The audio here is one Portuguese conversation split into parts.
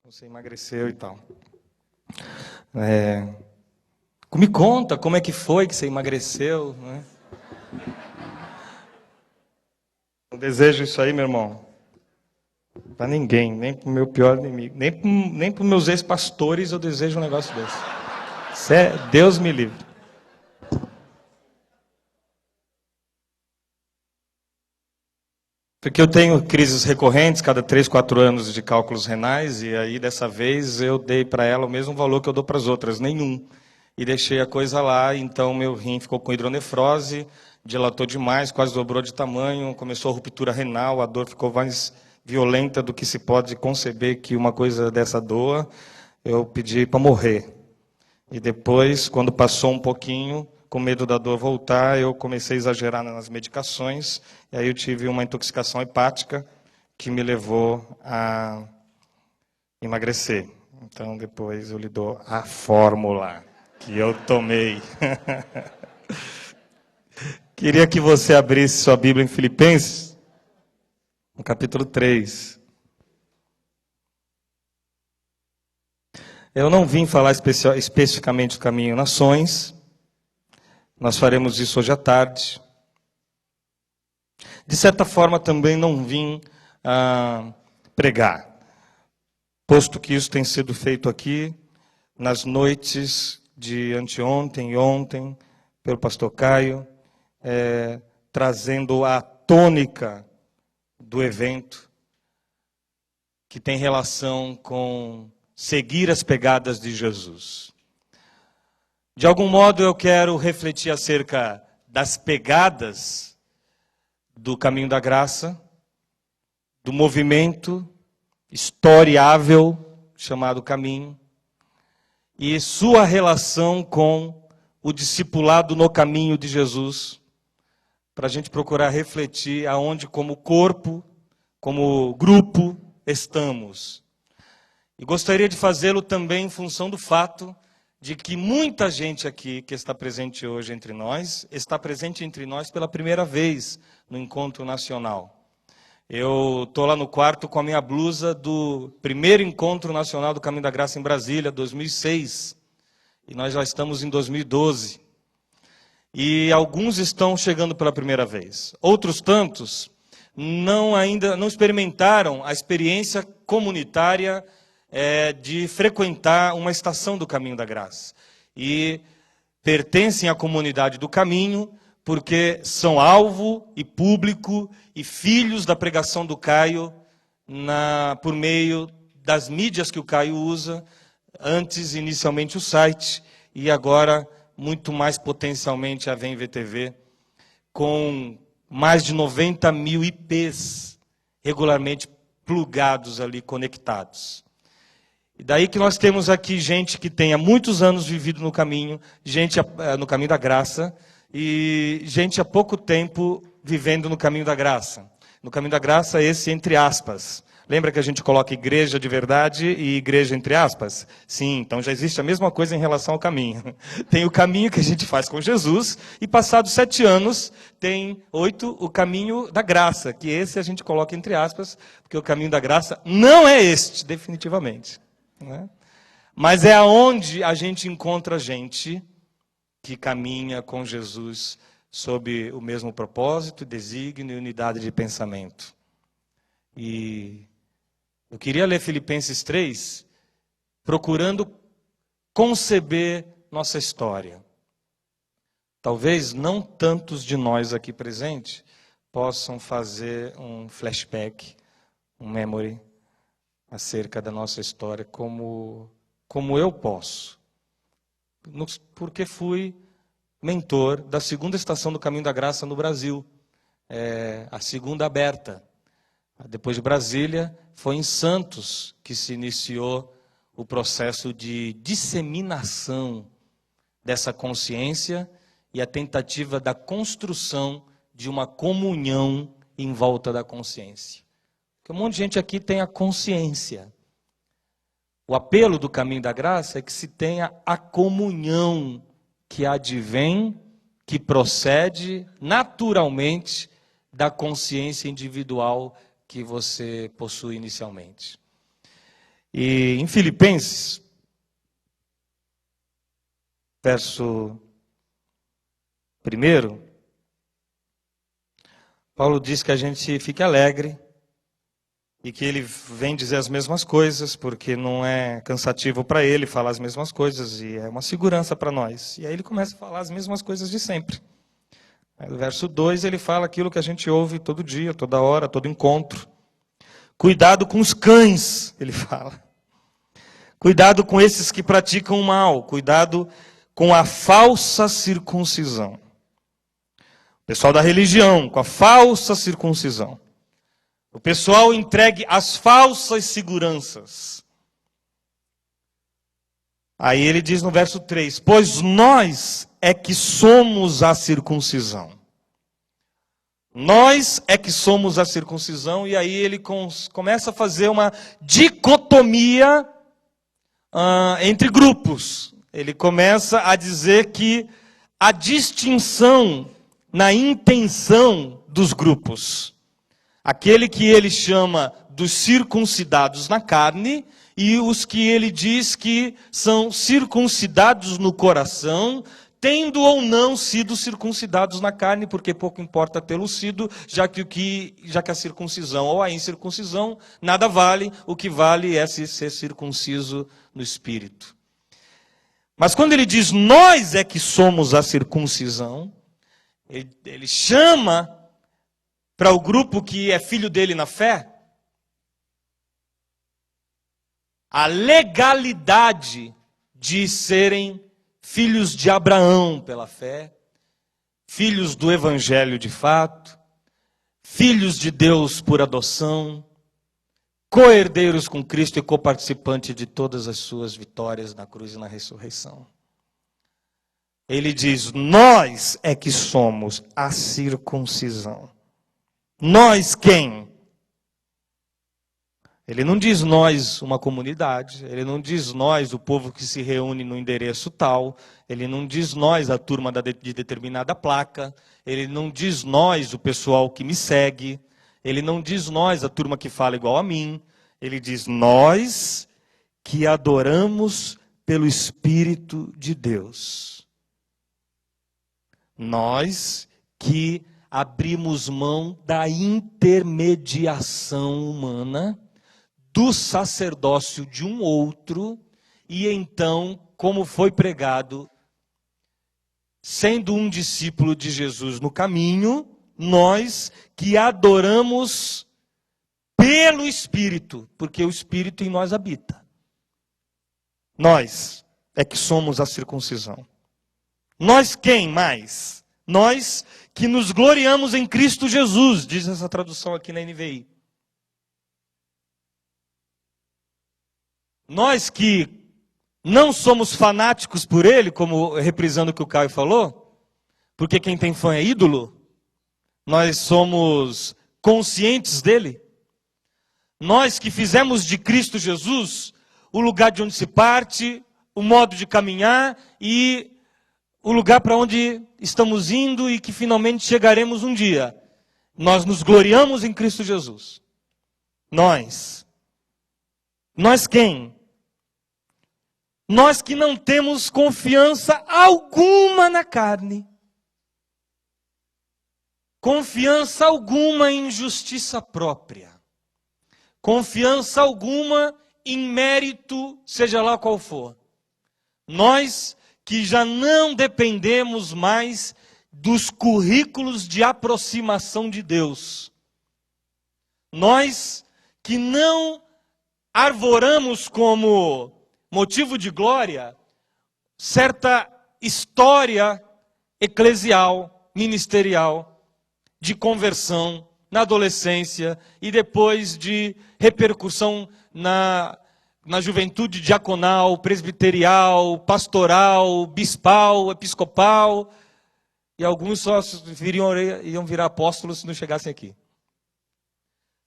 Você emagreceu e tal. Me conta como é que foi que você emagreceu, né? Não desejo isso aí, meu irmão. Para ninguém, nem para o meu pior inimigo, nem para os meus ex-pastores eu desejo um negócio desse. Deus me livre. Porque eu tenho crises recorrentes, cada 3, 4 anos de cálculos renais, e aí dessa vez eu dei para ela o mesmo valor que eu dou para as outras, nenhum. E deixei a coisa lá, então meu rim ficou com hidronefrose, dilatou demais, quase dobrou de tamanho, começou a ruptura renal, a dor ficou mais violenta do que se pode conceber que uma coisa dessa doa. Eu pedi para morrer. E depois, quando passou um pouquinho, com medo da dor voltar, eu comecei a exagerar nas medicações, e aí eu tive uma intoxicação hepática que me levou a emagrecer. Então, depois eu lhe dou a fórmula que eu tomei. Queria que você abrisse sua Bíblia em Filipenses, no capítulo 3. Eu não vim falar especificamente do caminho nações. Nós faremos isso hoje à tarde. De certa forma, também não vim pregar, posto que isso tem sido feito aqui nas noites de anteontem e ontem, pelo pastor Caio, trazendo a tônica do evento, que tem relação com seguir as pegadas de Jesus. De algum modo eu quero refletir acerca das pegadas do caminho da graça, do movimento historiável chamado caminho, e sua relação com o discipulado no caminho de Jesus, para a gente procurar refletir aonde como corpo, como grupo, estamos. E gostaria de fazê-lo também em função do fato de que muita gente aqui que está presente hoje entre nós, está presente entre nós pela primeira vez no encontro nacional. Eu estou lá no quarto com a minha blusa do primeiro encontro nacional do Caminho da Graça em Brasília, 2006. E nós já estamos em 2012. E alguns estão chegando pela primeira vez. Outros tantos ainda não experimentaram a experiência comunitária de frequentar uma estação do Caminho da Graça. E pertencem à comunidade do caminho, porque são alvo e público e filhos da pregação do Caio por meio das mídias que o Caio usa, antes inicialmente o site e agora muito mais potencialmente a Vem VTV, com mais de 90 mil IPs regularmente plugados ali, conectados. E daí que nós temos aqui gente que tem há muitos anos vivido no caminho, gente no caminho da graça, e gente há pouco tempo vivendo no caminho da graça. No caminho da graça, esse entre aspas. Lembra que a gente coloca igreja de verdade e igreja entre aspas? Sim, então já existe a mesma coisa em relação ao caminho. Tem o caminho que a gente faz com Jesus, e passados 7 anos, tem 8, o caminho da graça, que esse a gente coloca entre aspas, porque o caminho da graça não é este, definitivamente. Né? Mas é aonde a gente encontra gente que caminha com Jesus sob o mesmo propósito, desígnio e unidade de pensamento. E eu queria ler Filipenses 3, procurando conceber nossa história. Talvez não tantos de nós aqui presentes possam fazer um flashback, um memory, acerca da nossa história, como eu posso. Porque fui mentor da segunda estação do Caminho da Graça no Brasil, a segunda aberta. Depois de Brasília, foi em Santos que se iniciou o processo de disseminação dessa consciência e a tentativa da construção de uma comunhão em volta da consciência. Porque um monte de gente aqui tem a consciência. O apelo do Caminho da Graça é que se tenha a comunhão que advém, que procede naturalmente da consciência individual que você possui inicialmente. E em Filipenses, verso 1, Paulo diz que a gente fique alegre e que ele vem dizer as mesmas coisas, porque não é cansativo para ele falar as mesmas coisas e é uma segurança para nós. E aí ele começa a falar as mesmas coisas de sempre. Aí no verso 2 ele fala aquilo que a gente ouve todo dia, toda hora, todo encontro. Cuidado com os cães, ele fala. Cuidado com esses que praticam o mal, cuidado com a falsa circuncisão. O pessoal da religião, com a falsa circuncisão. O pessoal entregue às falsas seguranças. Aí ele diz no verso 3, pois nós é que somos a circuncisão. Nós é que somos a circuncisão, e aí ele começa a fazer uma dicotomia entre grupos. Ele começa a dizer que a distinção na intenção dos grupos. Aquele que ele chama dos circuncidados na carne e os que ele diz que são circuncidados no coração, tendo ou não sido circuncidados na carne, porque pouco importa tê-lo sido, já que a circuncisão ou a incircuncisão nada vale, o que vale é ser circunciso no espírito. Mas quando ele diz nós é que somos a circuncisão, ele chama para o grupo que é filho dele na fé, a legalidade de serem filhos de Abraão pela fé, filhos do Evangelho de fato, filhos de Deus por adoção, co-herdeiros com Cristo e coparticipante de todas as suas vitórias na cruz e na ressurreição. Ele diz, nós é que somos a circuncisão. Nós quem? Ele não diz nós uma comunidade, ele não diz nós o povo que se reúne no endereço tal, ele não diz nós a turma de determinada placa, ele não diz nós o pessoal que me segue, ele não diz nós a turma que fala igual a mim, ele diz nós que adoramos pelo Espírito de Deus. Nós que abrimos mão da intermediação humana, do sacerdócio de um outro, e então, como foi pregado, sendo um discípulo de Jesus no caminho, nós que adoramos pelo Espírito, porque o Espírito em nós habita. Nós é que somos a circuncisão. Nós quem mais? Nós que nos gloriamos em Cristo Jesus, diz essa tradução aqui na NVI. Nós que não somos fanáticos por ele, como reprisando o que o Caio falou, porque quem tem fã é ídolo, nós somos conscientes dele. Nós que fizemos de Cristo Jesus o lugar de onde se parte, o modo de caminhar e o lugar para onde estamos indo e que finalmente chegaremos um dia. Nós nos gloriamos em Cristo Jesus. Nós quem? Nós que não temos confiança alguma na carne. Confiança alguma em justiça própria. Confiança alguma em mérito, seja lá qual for. Nós que já não dependemos mais dos currículos de aproximação de Deus. Nós que não arvoramos como motivo de glória certa história eclesial, ministerial, de conversão na adolescência e depois de repercussão na juventude diaconal, presbiterial, pastoral, bispal, episcopal, e alguns só iam virar apóstolos se não chegassem aqui.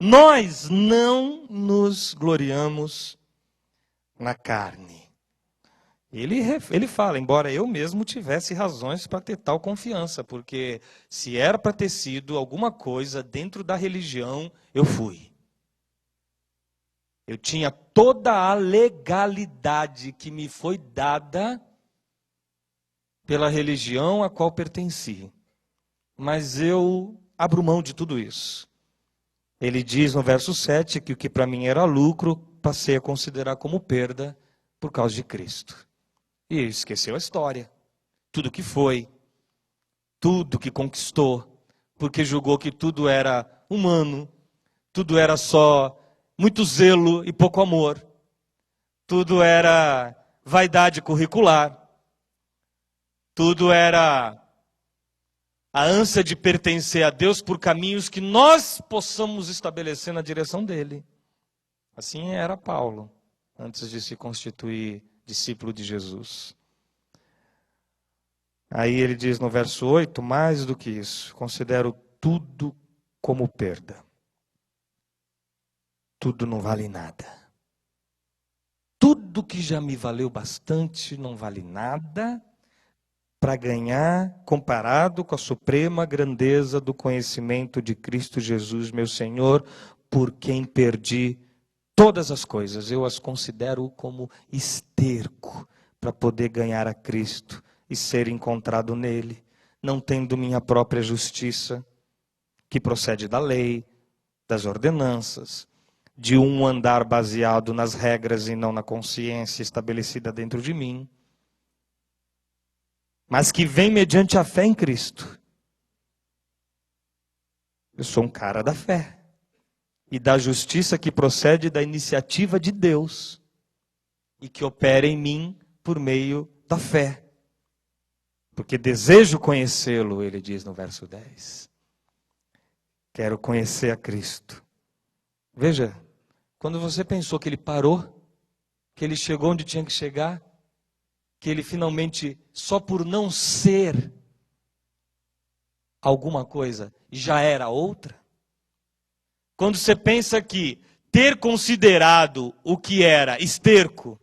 Nós não nos gloriamos na carne. Ele fala, embora eu mesmo tivesse razões para ter tal confiança, porque se era para ter sido alguma coisa dentro da religião, eu fui. Eu tinha toda a legalidade que me foi dada pela religião a qual pertenci. Mas eu abro mão de tudo isso. Ele diz no verso 7 que o que para mim era lucro, passei a considerar como perda por causa de Cristo. E esqueceu a história. Tudo que foi, tudo que conquistou, porque julgou que tudo era humano, tudo era só muito zelo e pouco amor. Tudo era vaidade curricular. Tudo era a ânsia de pertencer a Deus por caminhos que nós possamos estabelecer na direção dele. Assim era Paulo, antes de se constituir discípulo de Jesus. Aí ele diz no verso 8, mais do que isso, considero tudo como perda. Tudo não vale nada. Tudo que já me valeu bastante não vale nada para ganhar, comparado com a suprema grandeza do conhecimento de Cristo Jesus, meu Senhor, por quem perdi todas as coisas. Eu as considero como esterco para poder ganhar a Cristo e ser encontrado nele, não tendo minha própria justiça, que procede da lei, das ordenanças, de um andar baseado nas regras e não na consciência estabelecida dentro de mim, mas que vem mediante a fé em Cristo. Eu sou um cara da fé e da justiça que procede da iniciativa de Deus e que opera em mim por meio da fé. Porque desejo conhecê-lo, ele diz no verso 10. Quero conhecer a Cristo. Veja, quando você pensou que ele parou, que ele chegou onde tinha que chegar, que ele finalmente, só por não ser alguma coisa, já era outra. Quando você pensa que ter considerado o que era esterco,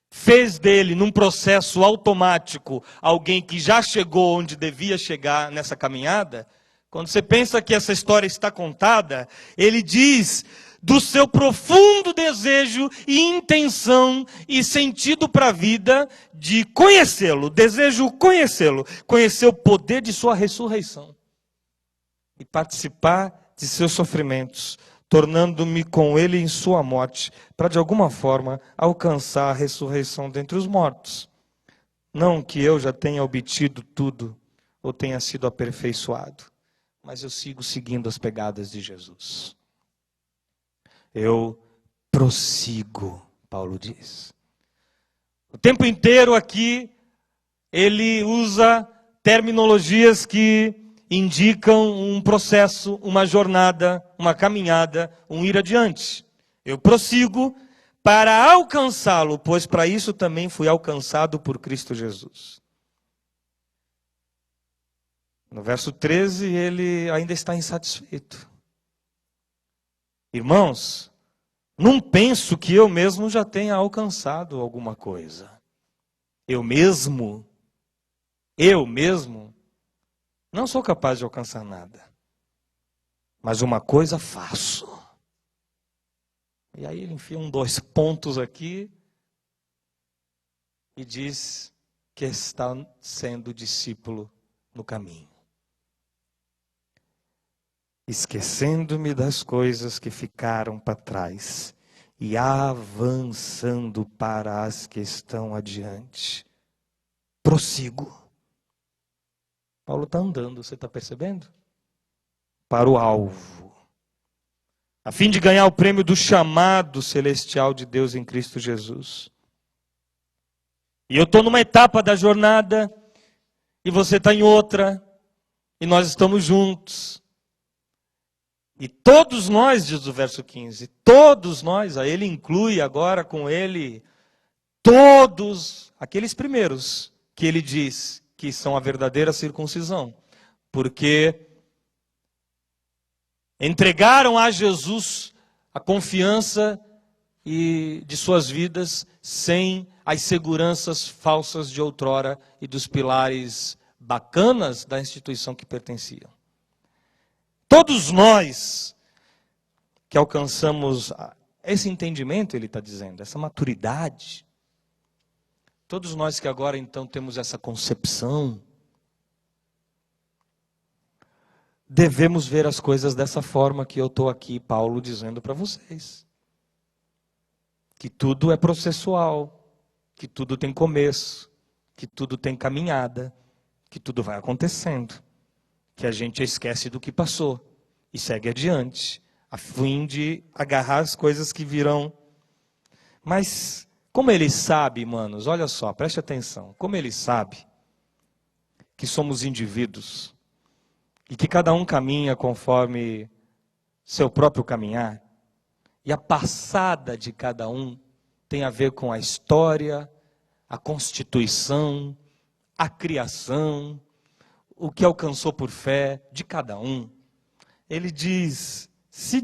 fez dele, num processo automático, alguém que já chegou onde devia chegar nessa caminhada, quando você pensa que essa história está contada, ele diz do seu profundo desejo e intenção e sentido para a vida de conhecê-lo, desejo conhecê-lo, conhecer o poder de sua ressurreição e participar de seus sofrimentos, tornando-me com ele em sua morte, para de alguma forma alcançar a ressurreição dentre os mortos. Não que eu já tenha obtido tudo ou tenha sido aperfeiçoado, mas eu sigo seguindo as pegadas de Jesus. Eu prossigo, Paulo diz. O tempo inteiro aqui, ele usa terminologias que indicam um processo, uma jornada, uma caminhada, um ir adiante. Eu prossigo para alcançá-lo, pois para isso também fui alcançado por Cristo Jesus. No verso 13, ele ainda está insatisfeito. Irmãos, não penso que eu mesmo já tenha alcançado alguma coisa. Eu mesmo, não sou capaz de alcançar nada. Mas uma coisa faço. E aí ele enfia 2 pontos aqui e diz que está sendo discípulo no caminho. Esquecendo-me das coisas que ficaram para trás e avançando para as que estão adiante. Prossigo. Paulo está andando, você está percebendo? Para o alvo. A fim de ganhar o prêmio do chamado celestial de Deus em Cristo Jesus. E eu estou numa etapa da jornada, e você está em outra, e nós estamos juntos. E todos nós, diz o verso 15, todos nós, aí ele inclui agora com ele, todos aqueles primeiros que ele diz que são a verdadeira circuncisão. Porque entregaram a Jesus a confiança de suas vidas sem as seguranças falsas de outrora e dos pilares bacanas da instituição que Todos nós que alcançamos esse entendimento, ele está dizendo, essa maturidade. Todos nós que agora então temos essa concepção, devemos ver as coisas dessa forma que eu estou aqui, Paulo, dizendo para vocês. Que tudo é processual, que tudo tem começo, que tudo tem caminhada, que tudo vai acontecendo, que a gente esquece do que passou e segue adiante, a fim de agarrar as coisas que virão. Mas como ele sabe, manos, olha só, preste atenção, como ele sabe que somos indivíduos e que cada um caminha conforme seu próprio caminhar, e a passada de cada um tem a ver com a história, a constituição, a criação, o que alcançou por fé de cada um. Ele se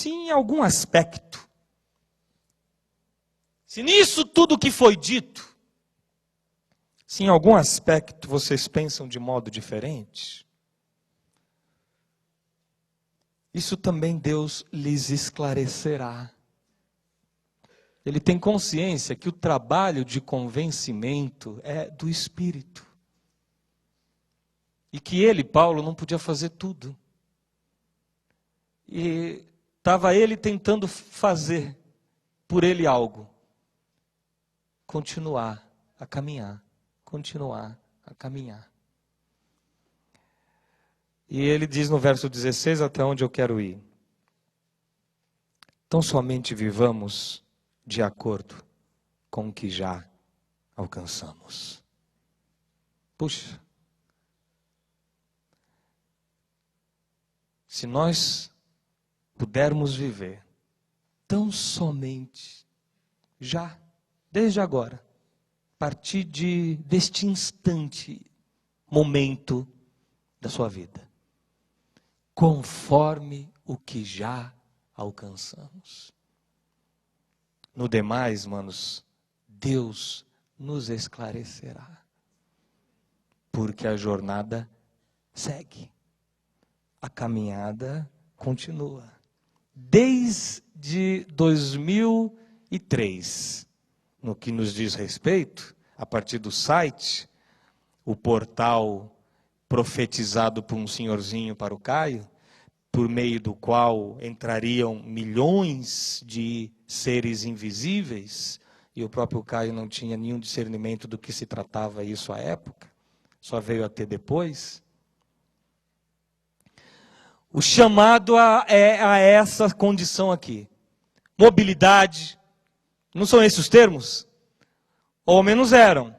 em algum aspecto, se nisso tudo que foi dito, se em algum aspecto vocês pensam de modo diferente, isso também Deus lhes esclarecerá. Ele tem consciência que o trabalho de convencimento é do Espírito. E que ele, Paulo, não podia fazer tudo. E estava ele tentando fazer por ele algo. Continuar a caminhar. Continuar a caminhar. E ele diz no verso 16, até onde eu quero ir. Então somente vivamos de acordo com o que já alcançamos. Puxa. Se nós pudermos viver tão somente já, desde agora, a partir deste instante, momento da sua vida, conforme o que já alcançamos. No demais, manos, Deus nos esclarecerá. Porque a jornada segue. A caminhada continua. Desde 2003, no que nos diz respeito, a partir do site, o portal profetizado por um senhorzinho para o Caio, por meio do qual entrariam milhões de seres invisíveis, e o próprio Caio não tinha nenhum discernimento do que se tratava isso à época, só veio a ter depois. O chamado a essa condição aqui. Mobilidade, não são esses os termos? Ou ao menos eram.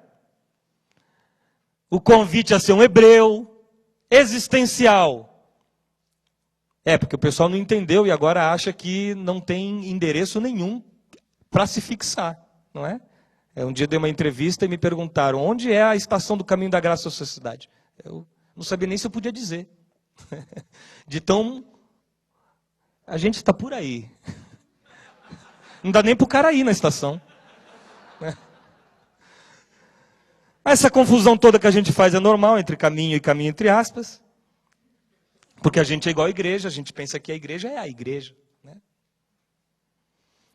O convite a ser um hebreu, existencial. Porque o pessoal não entendeu e agora acha que não tem endereço nenhum para se fixar, não é? Um dia eu dei uma entrevista e me perguntaram, onde é a estação do Caminho da Graça da Sociedade? Eu não sabia nem se eu podia dizer. De tão... A gente está por aí. Não dá nem para o cara ir na estação. Essa confusão toda que a gente faz é normal, entre caminho e caminho entre aspas. Porque a gente é igual à igreja, a gente pensa que a igreja é a igreja. Né?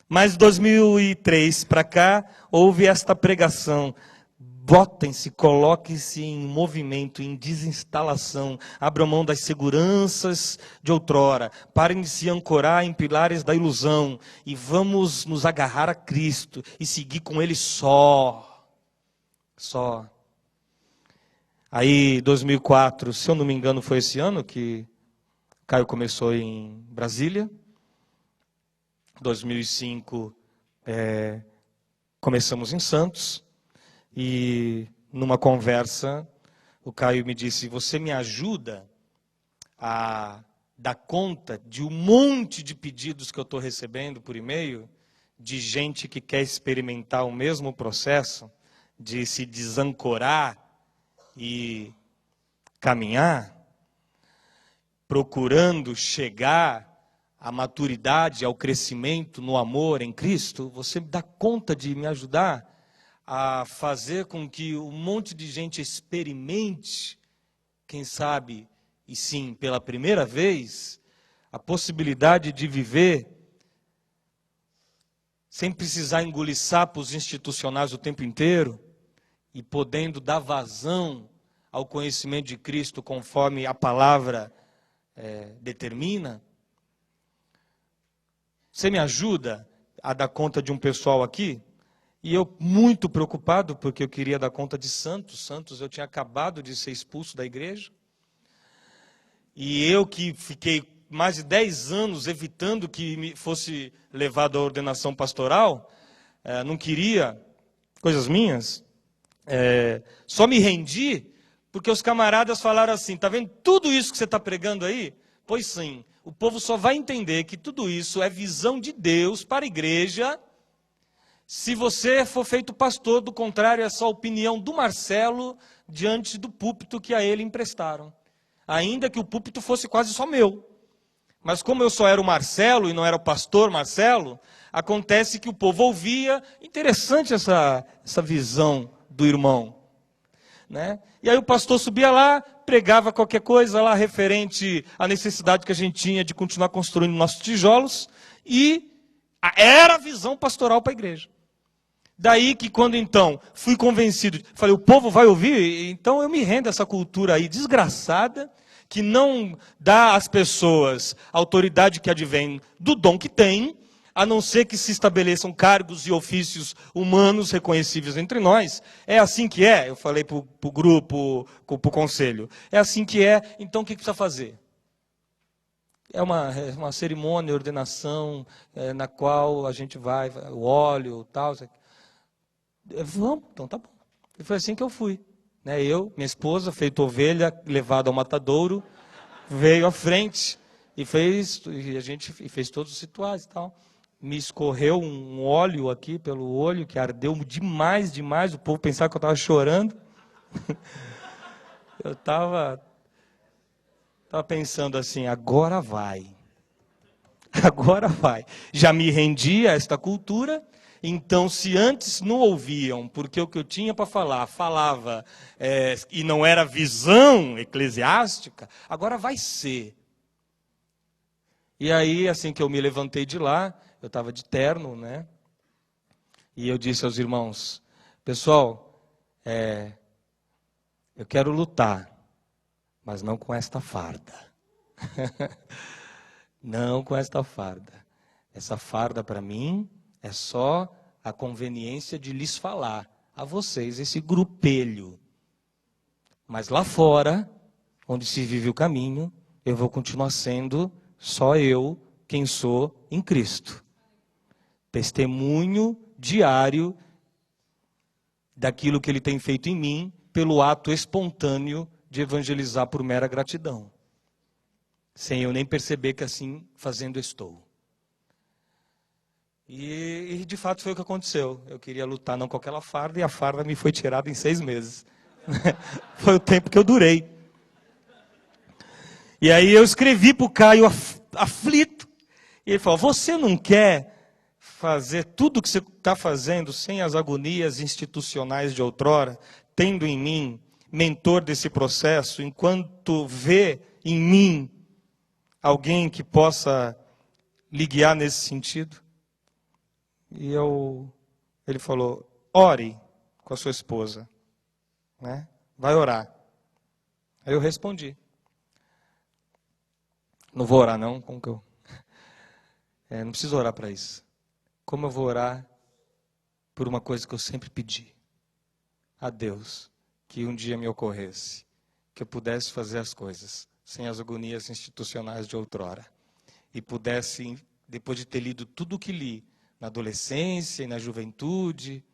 Mas de 2003 para cá, houve esta pregação. Botem-se, coloquem-se em movimento, em desinstalação. Abram mão das seguranças de outrora. Parem de se ancorar em pilares da ilusão. E vamos nos agarrar a Cristo e seguir com Ele só. Só. Aí, 2004, se eu não me engano, foi esse ano que Caio começou em Brasília. 2005, começamos em Santos. E numa conversa, o Caio me disse, você me ajuda a dar conta de um monte de pedidos que eu estou recebendo por e-mail, de gente que quer experimentar o mesmo processo, de se desancorar e caminhar, procurando chegar à maturidade, ao crescimento no amor em Cristo, você dá conta de me ajudar a fazer com que um monte de gente experimente, quem sabe, e sim, pela primeira vez, a possibilidade de viver sem precisar engolir sapos institucionais o tempo inteiro, e podendo dar vazão ao conhecimento de Cristo conforme a palavra determina. Você me ajuda a dar conta de um pessoal aqui? E eu muito preocupado, porque eu queria dar conta de Santos. Santos, eu tinha acabado de ser expulso da igreja. E eu que fiquei mais de 10 anos evitando que me fosse levado à ordenação pastoral, não queria coisas minhas, só me rendi porque os camaradas falaram assim: tá vendo tudo isso que você está pregando aí? Pois sim, o povo só vai entender que tudo isso é visão de Deus para a igreja se você for feito pastor. Do contrário, é só a opinião do Marcelo diante do púlpito que a ele emprestaram. Ainda que o púlpito fosse quase só meu. Mas como eu só era o Marcelo e não era o pastor Marcelo, acontece que o povo ouvia. Interessante essa visão do irmão, né? E aí o pastor subia lá, pregava qualquer coisa lá referente à necessidade que a gente tinha de continuar construindo nossos tijolos, e era a visão pastoral para a igreja. Daí que quando então fui convencido, falei, o povo vai ouvir, então eu me rendo a essa cultura aí desgraçada, que não dá às pessoas a autoridade que advém do dom que tem, a não ser que se estabeleçam cargos e ofícios humanos reconhecíveis entre nós. É assim que é, eu falei para o grupo, para o conselho, é assim que é, então o que precisa fazer? É uma cerimônia, ordenação, na qual a gente vai, o óleo, tal. Vamos, então tá bom. E foi assim que eu fui. Eu, minha esposa, feito ovelha, levada ao matadouro, veio à frente e a gente fez todos os rituais e tal. Me escorreu um óleo aqui pelo olho, que ardeu demais, demais. O povo pensava que eu estava chorando. Eu estava pensando assim, agora vai. Agora vai. Já me rendi a esta cultura. Então, se antes não ouviam, porque o que eu tinha para falar, falava, e não era visão eclesiástica, agora vai ser. E aí, assim que eu me levantei de lá, eu estava de terno, né? E eu disse aos irmãos, pessoal, eu quero lutar, mas não com esta farda. Não com esta farda. Essa farda para mim é só a conveniência de lhes falar a vocês, esse grupelho. Mas lá fora, onde se vive o caminho, eu vou continuar sendo só eu quem sou em Cristo. Testemunho diário daquilo que Ele tem feito em mim, pelo ato espontâneo de evangelizar por mera gratidão. Sem eu nem perceber que assim fazendo estou. E de fato foi o que aconteceu. Eu queria lutar não com aquela farda, e a farda me foi tirada em 6 meses. Foi o tempo que eu durei. E aí eu escrevi para o Caio aflito. E ele falou, você não quer fazer tudo o que você está fazendo sem as agonias institucionais de outrora, tendo em mim, mentor desse processo, enquanto vê em mim alguém que possa lhe guiar nesse sentido? E ele falou, ore com a sua esposa, né? Vai orar. Aí eu respondi, não vou orar não, como que eu... não preciso orar para isso. Como eu vou orar por uma coisa que eu sempre pedi a Deus, que um dia me ocorresse, que eu pudesse fazer as coisas sem as agonias institucionais de outrora, e pudesse, depois de ter lido tudo o que li, na adolescência e na juventude,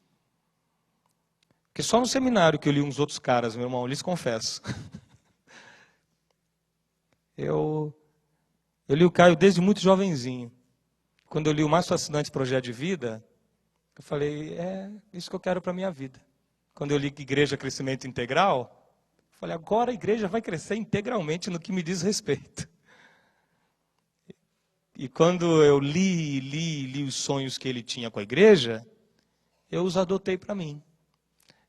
porque só no seminário que eu li uns outros caras, meu irmão, lhes confesso. Eu li o Caio desde muito jovenzinho. Quando eu li o mais fascinante Projeto de Vida, eu falei, isso que eu quero para a minha vida. Quando eu li Igreja Crescimento Integral, eu falei, agora a igreja vai crescer integralmente no que me diz respeito. E quando eu li os sonhos que ele tinha com a igreja, eu os adotei para mim.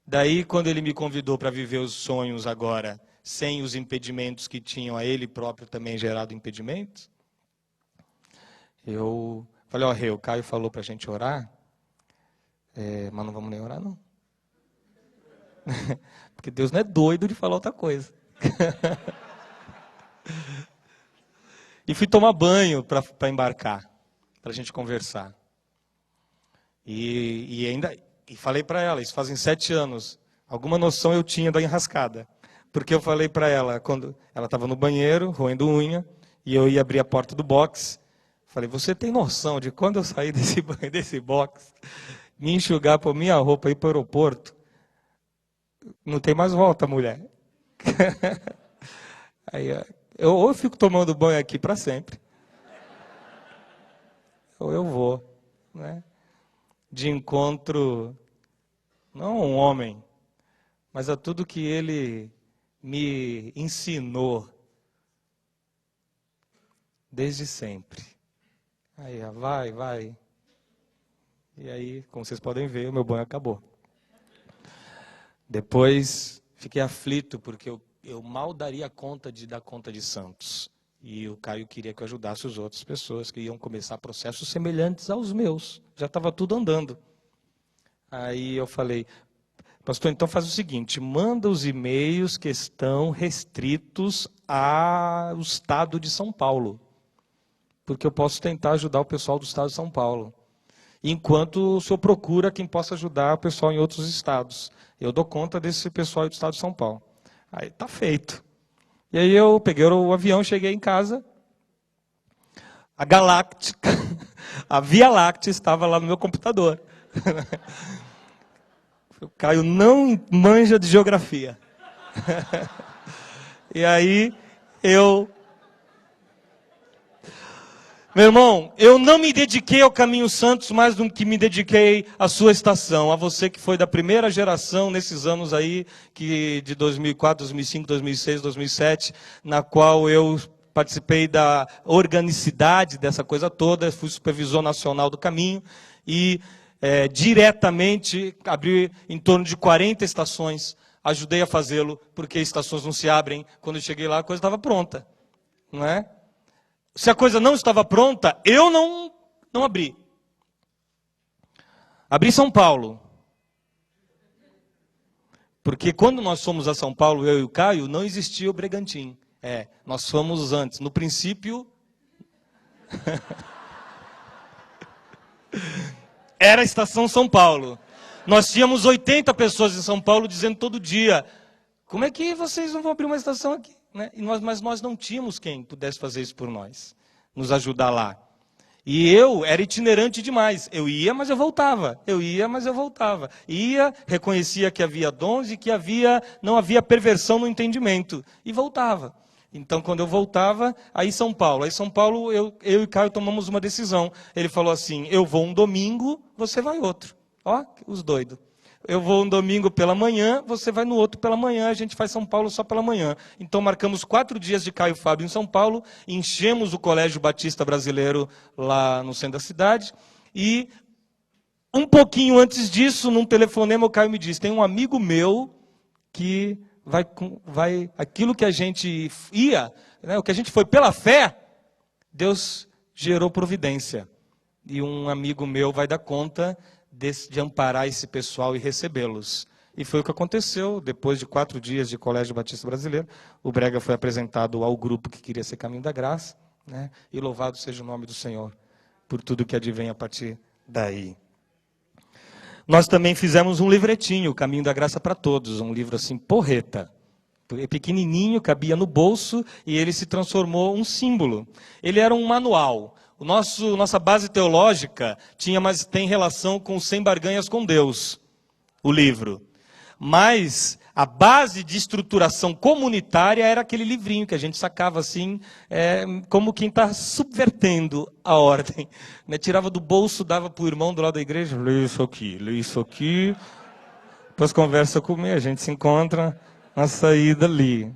Daí, quando ele me convidou para viver os sonhos agora, sem os impedimentos que tinham a ele próprio também gerado impedimentos, eu falei, o Caio falou para a gente orar, Mas não vamos nem orar, não. Porque Deus não é doido de falar outra coisa. E fui tomar banho para embarcar, para a gente conversar. E falei para ela, isso fazem 7 anos, alguma noção eu tinha da enrascada. Porque eu falei para ela, quando ela estava no banheiro, roendo unha, e eu ia abrir a porta do box, falei, você tem noção de quando eu sair desse box, me enxugar por minha roupa e ir para o aeroporto, não tem mais volta, mulher. Aí, ou eu fico tomando banho aqui para sempre, ou eu vou, né? De encontro, não a um homem, mas a tudo que ele me ensinou desde sempre. Aí, vai. E aí, como vocês podem ver, o meu banho acabou. Depois, fiquei aflito, porque eu mal daria conta de dar conta de Santos. E o Caio queria que eu ajudasse as outras pessoas que iam começar processos semelhantes aos meus. Já estava tudo andando. Aí eu falei, pastor, então faz o seguinte, manda os e-mails que estão restritos ao estado de São Paulo. Porque eu posso tentar ajudar o pessoal do estado de São Paulo. Enquanto o senhor procura quem possa ajudar o pessoal em outros estados. Eu dou conta desse pessoal do estado de São Paulo. Aí tá feito. E aí eu peguei o avião, cheguei em casa, a Galáctica, a Via Láctea estava lá no meu computador. O Caio não manja de geografia. E aí meu irmão, eu não me dediquei ao Caminho Santos mais do que me dediquei à sua estação, a você que foi da primeira geração nesses anos aí, de 2004, 2005, 2006, 2007, na qual eu participei da organicidade dessa coisa toda, fui supervisor nacional do Caminho e diretamente abri em torno de 40 estações, ajudei a fazê-lo, porque estações não se abrem. Quando eu cheguei lá, a coisa estava pronta, não é? Se a coisa não estava pronta, eu não abri. Abri São Paulo. Porque quando nós fomos a São Paulo, eu e o Caio, não existia o Bregantim. Nós fomos antes. No princípio, era a estação São Paulo. Nós tínhamos 80 pessoas em São Paulo dizendo todo dia, como é que vocês não vão abrir uma estação aqui? Né? Mas nós não tínhamos quem pudesse fazer isso por nós, nos ajudar lá. E eu era itinerante demais. Eu ia, mas eu voltava. Ia, reconhecia que havia dons e que não havia perversão no entendimento. E voltava. Então, quando eu voltava, aí São Paulo, eu e Caio tomamos uma decisão. Ele falou assim, eu vou um domingo, você vai outro. Ó, os doidos. Eu vou um domingo pela manhã, você vai no outro pela manhã, a gente faz São Paulo só pela manhã. Então marcamos 4 dias de Caio Fábio em São Paulo, enchemos o Colégio Batista Brasileiro lá no centro da cidade, e um pouquinho antes disso, num telefonema, o Caio me disse, tem um amigo meu que vai aquilo que a gente ia, né, o que a gente foi pela fé, Deus gerou providência. E um amigo meu vai dar conta de amparar esse pessoal e recebê-los. E foi o que aconteceu. Depois de 4 dias de Colégio Batista Brasileiro, o Brega foi apresentado ao grupo que queria ser Caminho da Graça, né? E louvado seja o nome do Senhor por tudo que advém a partir daí. Nós também fizemos um livretinho, o Caminho da Graça para Todos, um livro assim, porreta. Pequenininho, cabia no bolso e ele se transformou um símbolo. Ele era um manual. Nossa base teológica tem relação com 100 barganhas com Deus, o livro. Mas a base de estruturação comunitária era aquele livrinho que a gente sacava assim, como quem está subvertendo a ordem. Né? Tirava do bolso, dava para o irmão do lado da igreja, lê isso aqui. Depois conversa comigo, a gente se encontra na saída ali.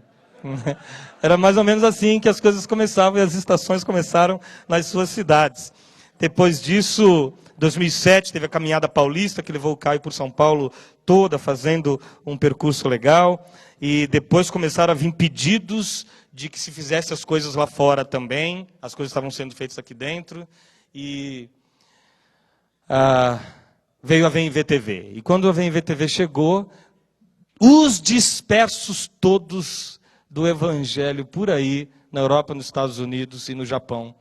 Era mais ou menos assim que as coisas começavam e as estações começaram nas suas cidades. Depois disso, 2007, teve a Caminhada Paulista, que levou o Caio por São Paulo toda, fazendo um percurso legal. E depois começaram a vir pedidos de que se fizesse as coisas lá fora também. As coisas estavam sendo feitas aqui dentro. E veio a VMV-TV. E quando a VMV-TV chegou, os dispersos todos do evangelho por aí, na Europa, nos Estados Unidos e no Japão,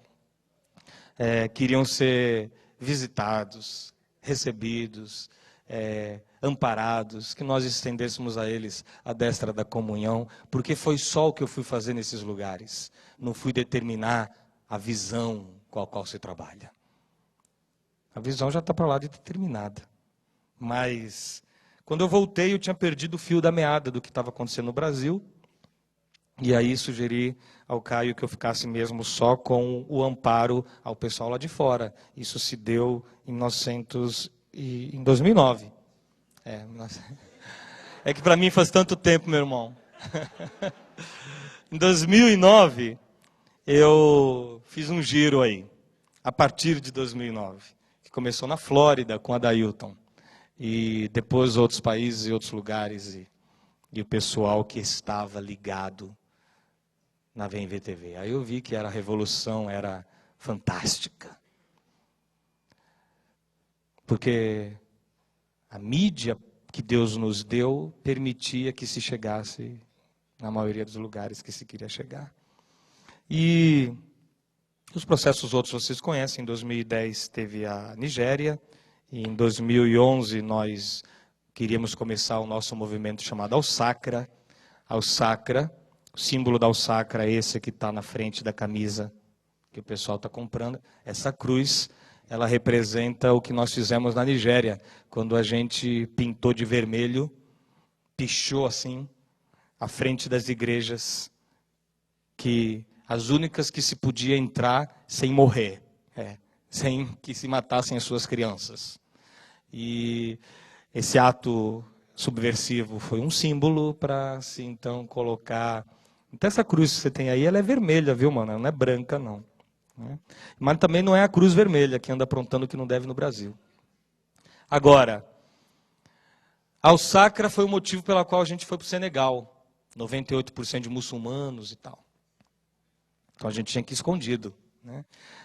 queriam ser visitados, recebidos, amparados, que nós estendêssemos a eles a destra da comunhão, porque foi só o que eu fui fazer nesses lugares. Não fui determinar a visão com a qual se trabalha. A visão já está para lá de determinada. Mas, quando eu voltei, eu tinha perdido o fio da meada do que estava acontecendo no Brasil. E aí sugeri ao Caio que eu ficasse mesmo só com o amparo ao pessoal lá de fora. Isso se deu em 2009. É que para mim faz tanto tempo, meu irmão. Em 2009, eu fiz um giro aí, a partir de 2009, que começou na Flórida com a Dailton, e depois outros países e outros lugares, e o pessoal que estava ligado na VMV-TV. Aí eu vi que a revolução era fantástica. Porque a mídia que Deus nos deu permitia que se chegasse na maioria dos lugares que se queria chegar. E os processos outros vocês conhecem. Em 2010 teve a Nigéria, e em 2011 nós queríamos começar o nosso movimento chamado Al-Sacra. Al-Sacra, o símbolo da Al-Sacra é esse que está na frente da camisa que o pessoal está comprando. Essa cruz, ela representa o que nós fizemos na Nigéria, quando a gente pintou de vermelho, pichou assim, à frente das igrejas, que as únicas que se podia entrar sem morrer, sem que se matassem as suas crianças. E esse ato subversivo foi um símbolo para se então colocar. Então essa cruz que você tem aí, ela é vermelha, viu, mano? Ela não é branca, não. Mas também não é a cruz vermelha que anda aprontando o que não deve no Brasil. Agora, Al-Sacra foi o motivo pelo qual a gente foi para o Senegal. 98% de muçulmanos e tal. Então a gente tinha que ir escondido.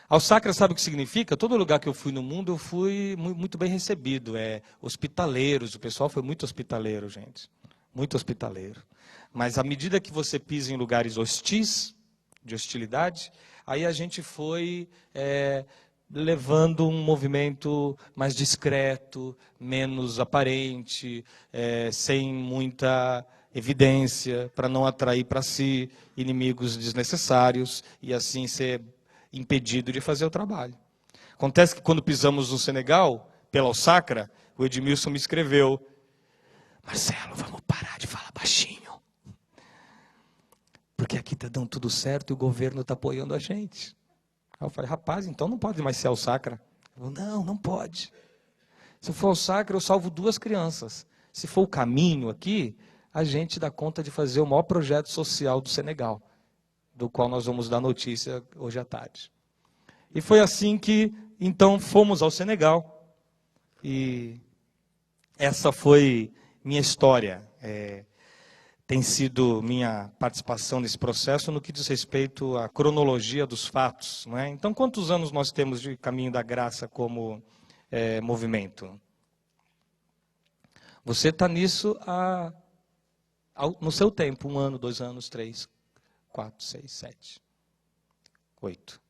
Al-Sacra, sabe o que significa? Todo lugar que eu fui no mundo, eu fui muito bem recebido. Hospitaleiros, o pessoal foi muito hospitaleiro, gente. Muito hospitaleiro. Mas à medida que você pisa em lugares hostis, de hostilidade, aí a gente foi levando um movimento mais discreto, menos aparente, sem muita evidência, para não atrair para si inimigos desnecessários e assim ser impedido de fazer o trabalho. Acontece que quando pisamos no Senegal, pela Al-Sacra, o Edmilson me escreveu: Marcelo, vamos parar de falar baixinho. Porque aqui está dando tudo certo e o governo está apoiando a gente. Aí eu falei: rapaz, então não pode mais ser Al-Sacra. Não pode. Se for Al-Sacra, eu salvo 2 crianças. Se for o caminho aqui, a gente dá conta de fazer o maior projeto social do Senegal, do qual nós vamos dar notícia hoje à tarde. E foi assim que, então, fomos ao Senegal. E essa foi minha história. Tem sido minha participação nesse processo no que diz respeito à cronologia dos fatos. Não é? Então, quantos anos nós temos de Caminho da Graça como movimento? Você está nisso no seu tempo, 1 ano, 2 anos, 3, 4, 6, 7, 8.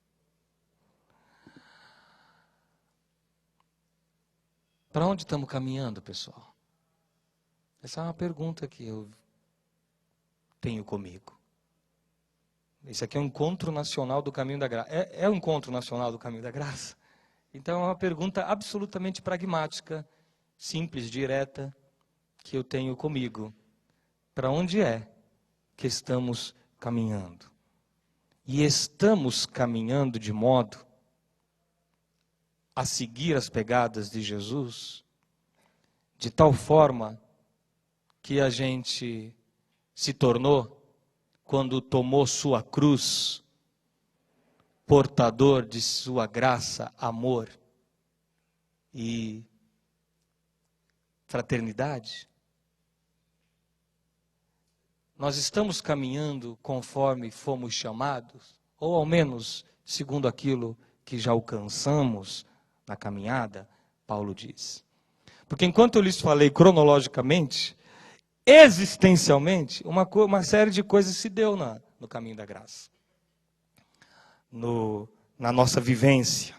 Para onde estamos caminhando, pessoal? Essa é uma pergunta que eu tenho comigo. Esse aqui é um encontro nacional do Caminho da Graça. É um encontro nacional do Caminho da Graça? Então é uma pergunta absolutamente pragmática, simples, direta, que eu tenho comigo. Para onde é que estamos caminhando? E estamos caminhando de modo a seguir as pegadas de Jesus, de tal forma que a gente se tornou, quando tomou sua cruz, portador de sua graça, amor e fraternidade? Nós estamos caminhando conforme fomos chamados, ou ao menos segundo aquilo que já alcançamos na caminhada? Paulo diz. Porque enquanto eu lhes falei cronologicamente, existencialmente, uma série de coisas se deu no caminho da graça. Na nossa vivência.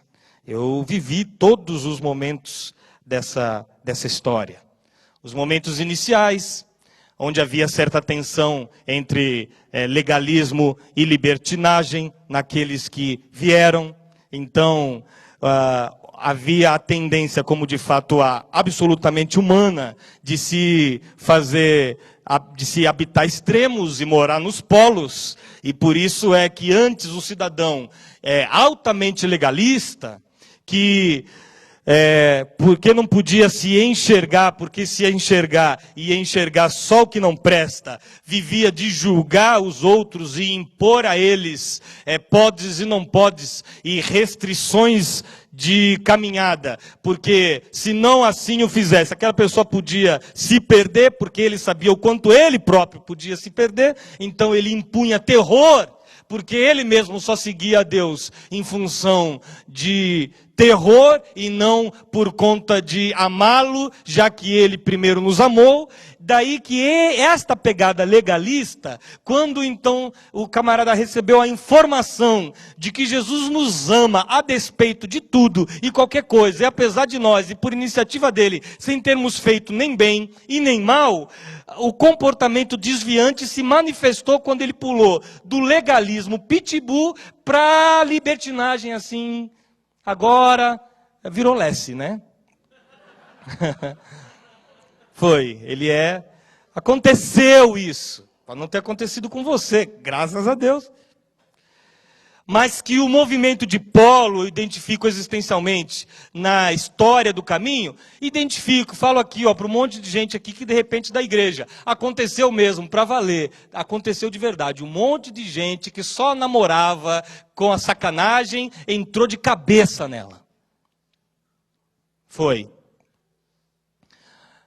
Eu vivi todos os momentos dessa história. Os momentos iniciais, onde havia certa tensão entre legalismo e libertinagem naqueles que vieram. Então, havia a tendência, como de fato absolutamente humana, de se habitar extremos e morar nos polos. E por isso é que antes o cidadão altamente legalista, que porque não podia se enxergar, porque se enxergar e enxergar só o que não presta, vivia de julgar os outros e impor a eles podes e não podes e restrições de caminhada, porque se não assim o fizesse, aquela pessoa podia se perder, porque ele sabia o quanto ele próprio podia se perder, então ele impunha terror, porque ele mesmo só seguia a Deus em função de terror e não por conta de amá-lo, já que ele primeiro nos amou. Daí que esta pegada legalista, quando então o camarada recebeu a informação de que Jesus nos ama a despeito de tudo e qualquer coisa, e apesar de nós, e por iniciativa dele, sem termos feito nem bem e nem mal, o comportamento desviante se manifestou quando ele pulou do legalismo pitbull para a libertinagem assim. Agora virou lesse, né? Foi, aconteceu isso. Pode não ter acontecido com você, graças a Deus. Mas que o movimento de polo, eu identifico existencialmente na história do caminho, falo aqui para um monte de gente aqui que de repente da igreja, aconteceu mesmo, para valer, aconteceu de verdade, um monte de gente que só namorava com a sacanagem, entrou de cabeça nela. Foi.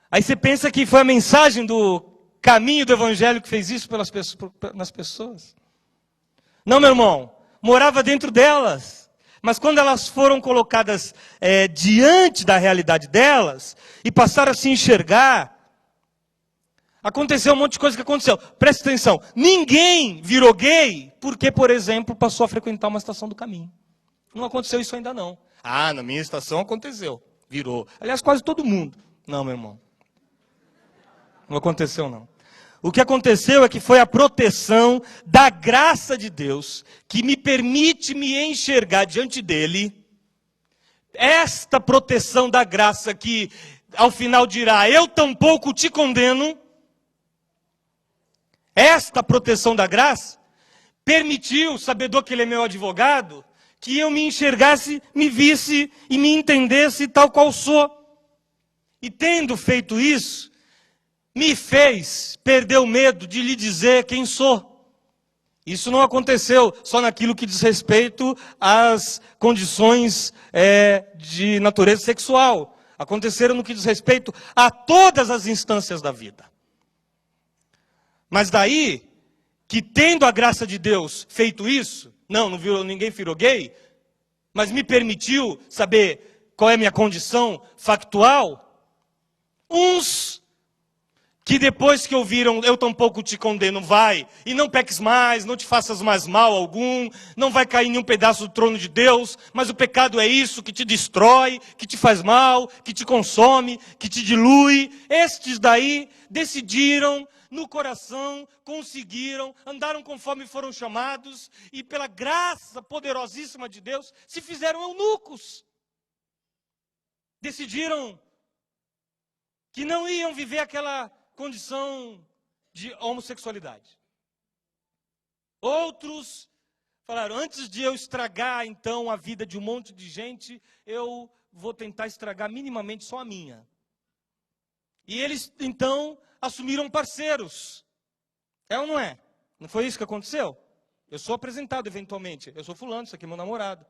Aí você pensa que foi a mensagem do caminho do evangelho que fez isso nas pessoas? Não, meu irmão. Morava dentro delas, mas quando elas foram colocadas diante da realidade delas, e passaram a se enxergar, aconteceu um monte de coisa que aconteceu. Presta atenção, ninguém virou gay, porque, por exemplo, passou a frequentar uma estação do caminho. Não aconteceu isso ainda não. Ah, na minha estação aconteceu, virou. Aliás, quase todo mundo. Não, meu irmão. Não aconteceu não. O que aconteceu é que foi a proteção da graça de Deus que me permite me enxergar diante dele. Esta proteção da graça que ao final dirá, eu tampouco te condeno. Esta proteção da graça permitiu, sabedor que ele é meu advogado, que eu me enxergasse, me visse e me entendesse tal qual sou. E tendo feito isso, me fez perder o medo de lhe dizer quem sou. Isso não aconteceu só naquilo que diz respeito às condições de natureza sexual. Aconteceram no que diz respeito a todas as instâncias da vida. Mas daí, que tendo a graça de Deus feito isso, ninguém virou gay, mas me permitiu saber qual é a minha condição factual, uns que depois que ouviram, eu tampouco te condeno, vai, e não peques mais, não te faças mais mal algum, não vai cair em nenhum pedaço do trono de Deus, mas o pecado é isso, que te destrói, que te faz mal, que te consome, que te dilui. Estes daí decidiram no coração, conseguiram, andaram conforme foram chamados, e pela graça poderosíssima de Deus, se fizeram eunucos. Decidiram que não iam viver aquela condição de homossexualidade. Outros falaram, antes de eu estragar então a vida de um monte de gente, eu vou tentar estragar minimamente só a minha. E eles então assumiram parceiros. É ou não é? Não foi isso que aconteceu? Eu sou apresentado eventualmente, eu sou fulano, isso aqui é meu namorado.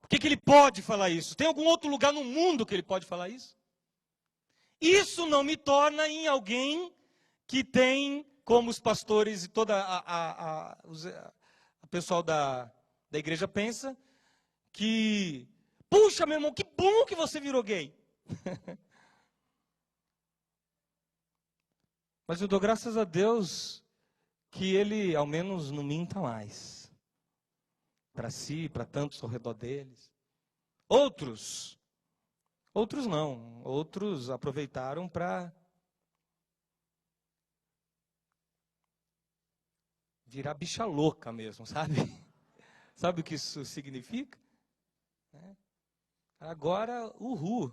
Por que ele pode falar isso? Tem algum outro lugar no mundo que ele pode falar isso? Isso não me torna em alguém que tem, como os pastores e toda o pessoal da igreja pensa, que Puxa, meu irmão, que bom que você virou gay. Mas eu dou graças a Deus que ele, ao menos, não minta mais. Para si, para tantos ao redor deles. Outros não. Outros aproveitaram para virar bicha louca mesmo, sabe? Sabe o que isso significa? Agora, uhul,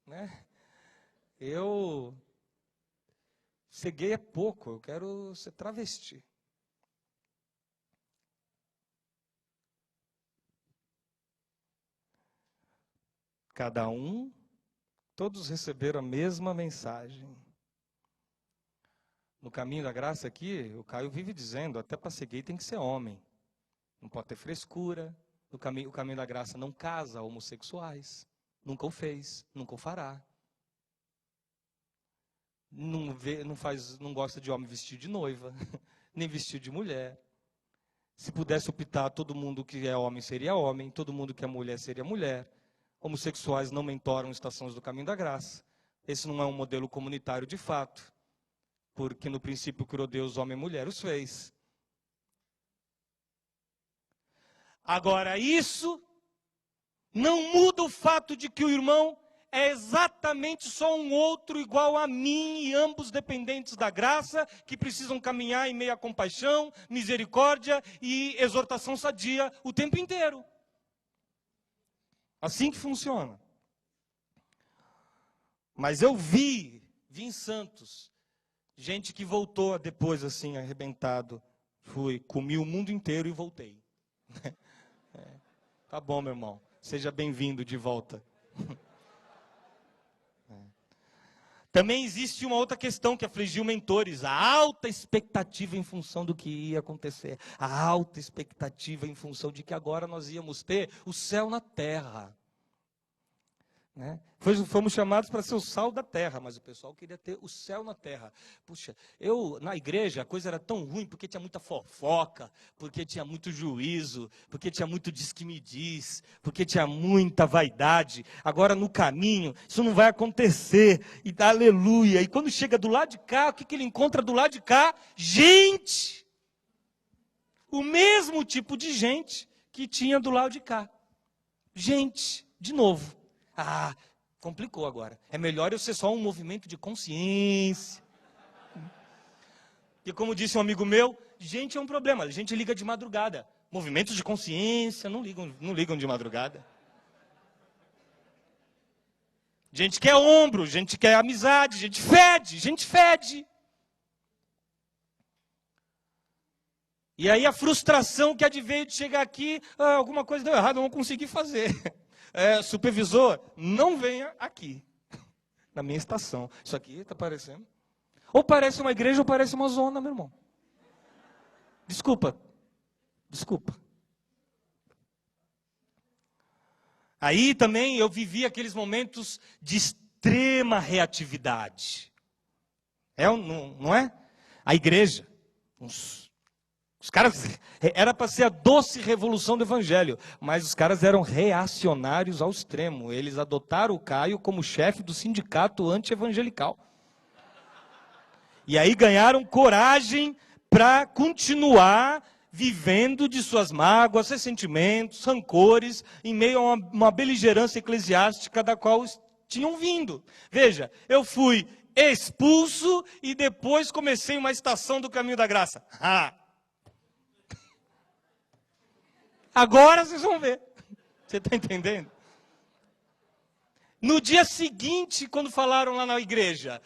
né? Eu ser gay é pouco, eu quero ser travesti. Cada um, todos receberam a mesma mensagem. No caminho da graça aqui, o Caio vive dizendo, até para ser gay tem que ser homem. Não pode ter frescura. O caminho da graça não casa homossexuais. Nunca o fez, nunca o fará. Não gosta de homem vestido de noiva, nem vestido de mulher. Se pudesse optar, todo mundo que é homem seria homem, todo mundo que é mulher seria mulher. Homossexuais não mentoram estações do caminho da graça. Esse não é um modelo comunitário de fato, porque no princípio criou Deus, homem e mulher os fez. Agora, isso não muda o fato de que o irmão é exatamente só um outro igual a mim, e ambos dependentes da graça, que precisam caminhar em meio à compaixão, misericórdia e exortação sadia o tempo inteiro. Assim que funciona. Mas eu vi em Santos, gente que voltou depois assim, arrebentado. Comi o mundo inteiro e voltei. Tá bom, meu irmão. Seja bem-vindo de volta. Também existe uma outra questão que afligiu mentores, a alta expectativa em função do que ia acontecer, a alta expectativa em função de que agora nós íamos ter o céu na terra. Né? Fomos chamados para ser o sal da terra, mas o pessoal queria ter o céu na terra. Puxa, na igreja a coisa era tão ruim porque tinha muita fofoca, porque tinha muito juízo, porque tinha muito diz que me diz, porque tinha muita vaidade. Agora no caminho, isso não vai acontecer, e aleluia. E quando chega do lado de cá, o que ele encontra do lado de cá? Gente! O mesmo tipo de gente que tinha do lado de cá. Gente, de novo. Ah, complicou agora. É melhor eu ser só um movimento de consciência. E como disse um amigo meu, gente é um problema. A gente liga de madrugada. Movimentos de consciência não ligam de madrugada. Gente quer ombro, gente quer amizade, gente fede. E aí a frustração que adveio de chegar aqui, alguma coisa deu errado, eu não consegui fazer. Supervisor, não venha aqui, na minha estação. Isso aqui está parecendo. Ou parece uma igreja ou parece uma zona, meu irmão. Desculpa. Aí também eu vivi aqueles momentos de extrema reatividade. Não é? A igreja, os caras, era para ser a doce revolução do evangelho, mas os caras eram reacionários ao extremo. Eles adotaram o Caio como chefe do sindicato anti-evangelical. E aí ganharam coragem para continuar vivendo de suas mágoas, ressentimentos, rancores, em meio a uma beligerância eclesiástica da qual tinham vindo. Veja, eu fui expulso e depois comecei uma estação do caminho da graça. Agora vocês vão ver. Você está entendendo? No dia seguinte, quando falaram lá na igreja,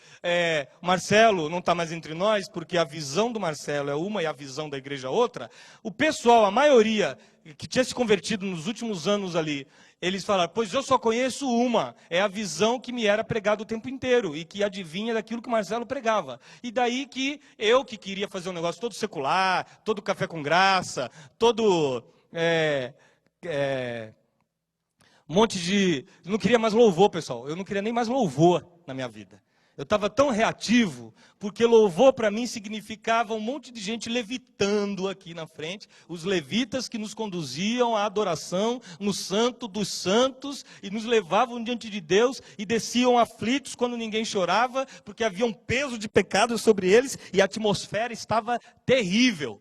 Marcelo não está mais entre nós, porque a visão do Marcelo é uma e a visão da igreja é outra, o pessoal, a maioria, que tinha se convertido nos últimos anos ali, eles falaram, pois eu só conheço uma, é a visão que me era pregada o tempo inteiro, e que adivinha daquilo que o Marcelo pregava. E daí que eu, que queria fazer um negócio todo secular, todo café com graça, todo... um monte de... Não queria mais louvor, pessoal. Eu não queria nem mais louvor na minha vida. Eu estava tão reativo, porque louvor para mim significava um monte de gente levitando aqui na frente, os levitas que nos conduziam à adoração no Santo dos Santos e nos levavam diante de Deus e desciam aflitos quando ninguém chorava, porque havia um peso de pecado sobre eles e a atmosfera estava terrível.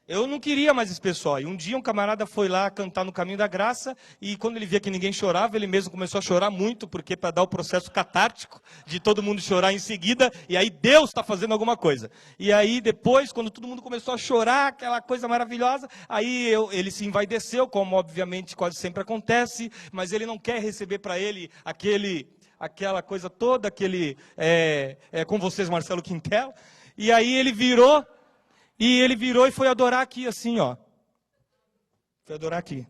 Eu não queria mais esse pessoal. E um dia um camarada foi lá cantar no Caminho da Graça e quando ele via que ninguém chorava, ele mesmo começou a chorar muito, porque para dar o processo catártico de todo mundo chorar em seguida, e aí Deus está fazendo alguma coisa. E aí depois, quando todo mundo começou a chorar, aquela coisa maravilhosa, aí ele se envaideceu, como obviamente quase sempre acontece, mas ele não quer receber para ele aquela coisa toda, com vocês, Marcelo Quintela. E aí ele virou e foi adorar aqui, assim, ó. Foi adorar aqui.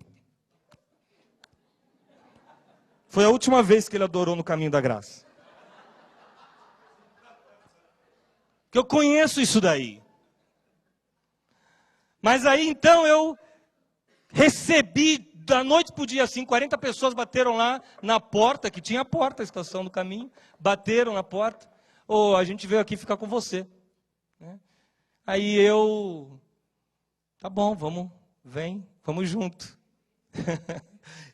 Foi a última vez que ele adorou no Caminho da Graça. Que eu conheço isso daí. Mas aí, então, eu recebi, da noite para o dia, assim, 40 pessoas bateram lá na porta, que tinha a porta, a estação do caminho, bateram na porta. A gente veio aqui ficar com você. Né? Aí tá bom, vamos junto.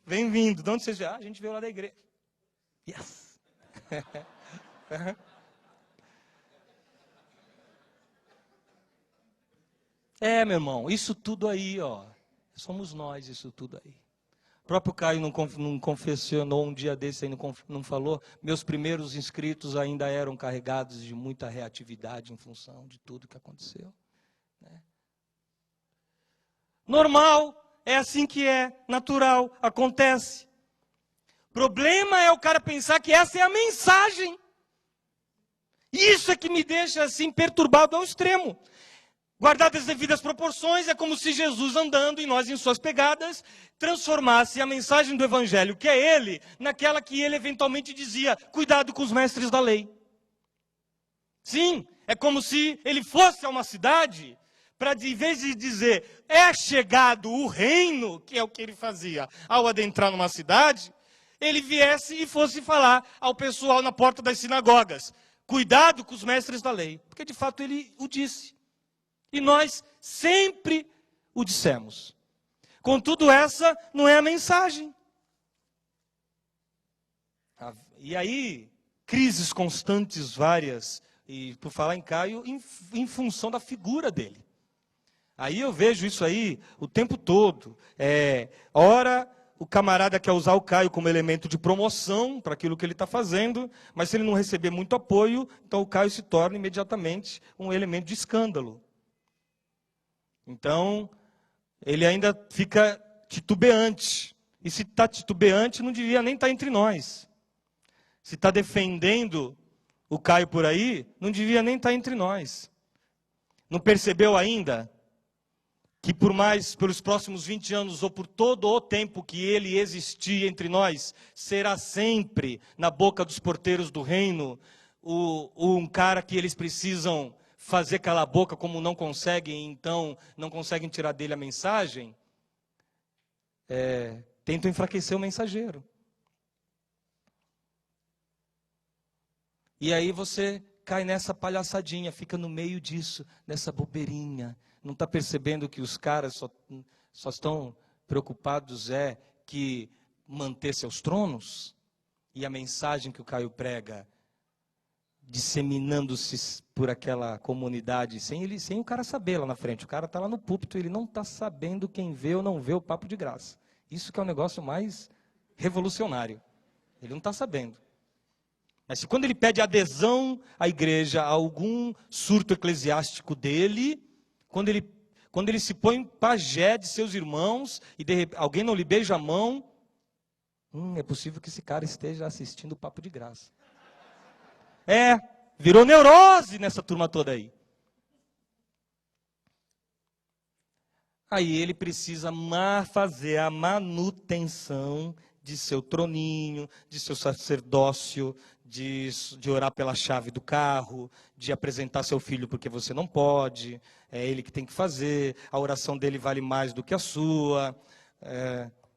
Bem-vindo. De onde vocês vieram? A gente veio lá da igreja. Yes. Meu irmão, isso tudo aí, ó. Somos nós, isso tudo aí. O próprio Caio não confessionou um dia desse, aí não falou. Meus primeiros inscritos ainda eram carregados de muita reatividade em função de tudo que aconteceu. Né? Normal, é assim que é, natural, acontece. Problema é o cara pensar que essa é a mensagem. Isso é que me deixa assim perturbado ao extremo. Guardadas as devidas proporções, é como se Jesus andando e nós em suas pegadas, transformasse a mensagem do Evangelho, que é ele, naquela que ele eventualmente dizia, cuidado com os mestres da lei. Sim, é como se ele fosse a uma cidade, para de vez de dizer, é chegado o reino, que é o que ele fazia ao adentrar numa cidade, ele viesse e fosse falar ao pessoal na porta das sinagogas, cuidado com os mestres da lei, porque de fato ele o disse. E nós sempre o dissemos. Contudo, essa não é a mensagem. E aí, crises constantes várias, e por falar em Caio, em função da figura dele. Aí eu vejo isso aí o tempo todo. Ora, o camarada quer usar o Caio como elemento de promoção para aquilo que ele está fazendo, mas se ele não receber muito apoio, então o Caio se torna imediatamente um elemento de escândalo. Então, ele ainda fica titubeante. E se está titubeante, não devia nem estar entre nós. Se está defendendo o Caio por aí, não devia nem estar entre nós. Não percebeu ainda que pelos próximos 20 anos, ou por todo o tempo que ele existir entre nós, será sempre, na boca dos porteiros do reino, um cara que eles precisam fazer calar a boca, como não conseguem, então não conseguem tirar dele a mensagem, tentam enfraquecer o mensageiro. E aí você cai nessa palhaçadinha, fica no meio disso, nessa bobeirinha. Não está percebendo que os caras só estão preocupados que manter seus tronos? E a mensagem que o Caio prega, disseminando-se por aquela comunidade, sem o cara saber lá na frente. O cara está lá no púlpito, ele não está sabendo quem vê ou não vê o papo de graça. Isso que é o negócio mais revolucionário. Ele não está sabendo. Mas se quando ele pede adesão à igreja, a algum surto eclesiástico dele, quando ele se põe pajé de seus irmãos, e alguém não lhe beija a mão, é possível que esse cara esteja assistindo o papo de graça. Virou neurose nessa turma toda aí. Aí ele precisa fazer a manutenção de seu troninho, de seu sacerdócio, de orar pela chave do carro, de apresentar seu filho porque você não pode, é ele que tem que fazer, a oração dele vale mais do que a sua,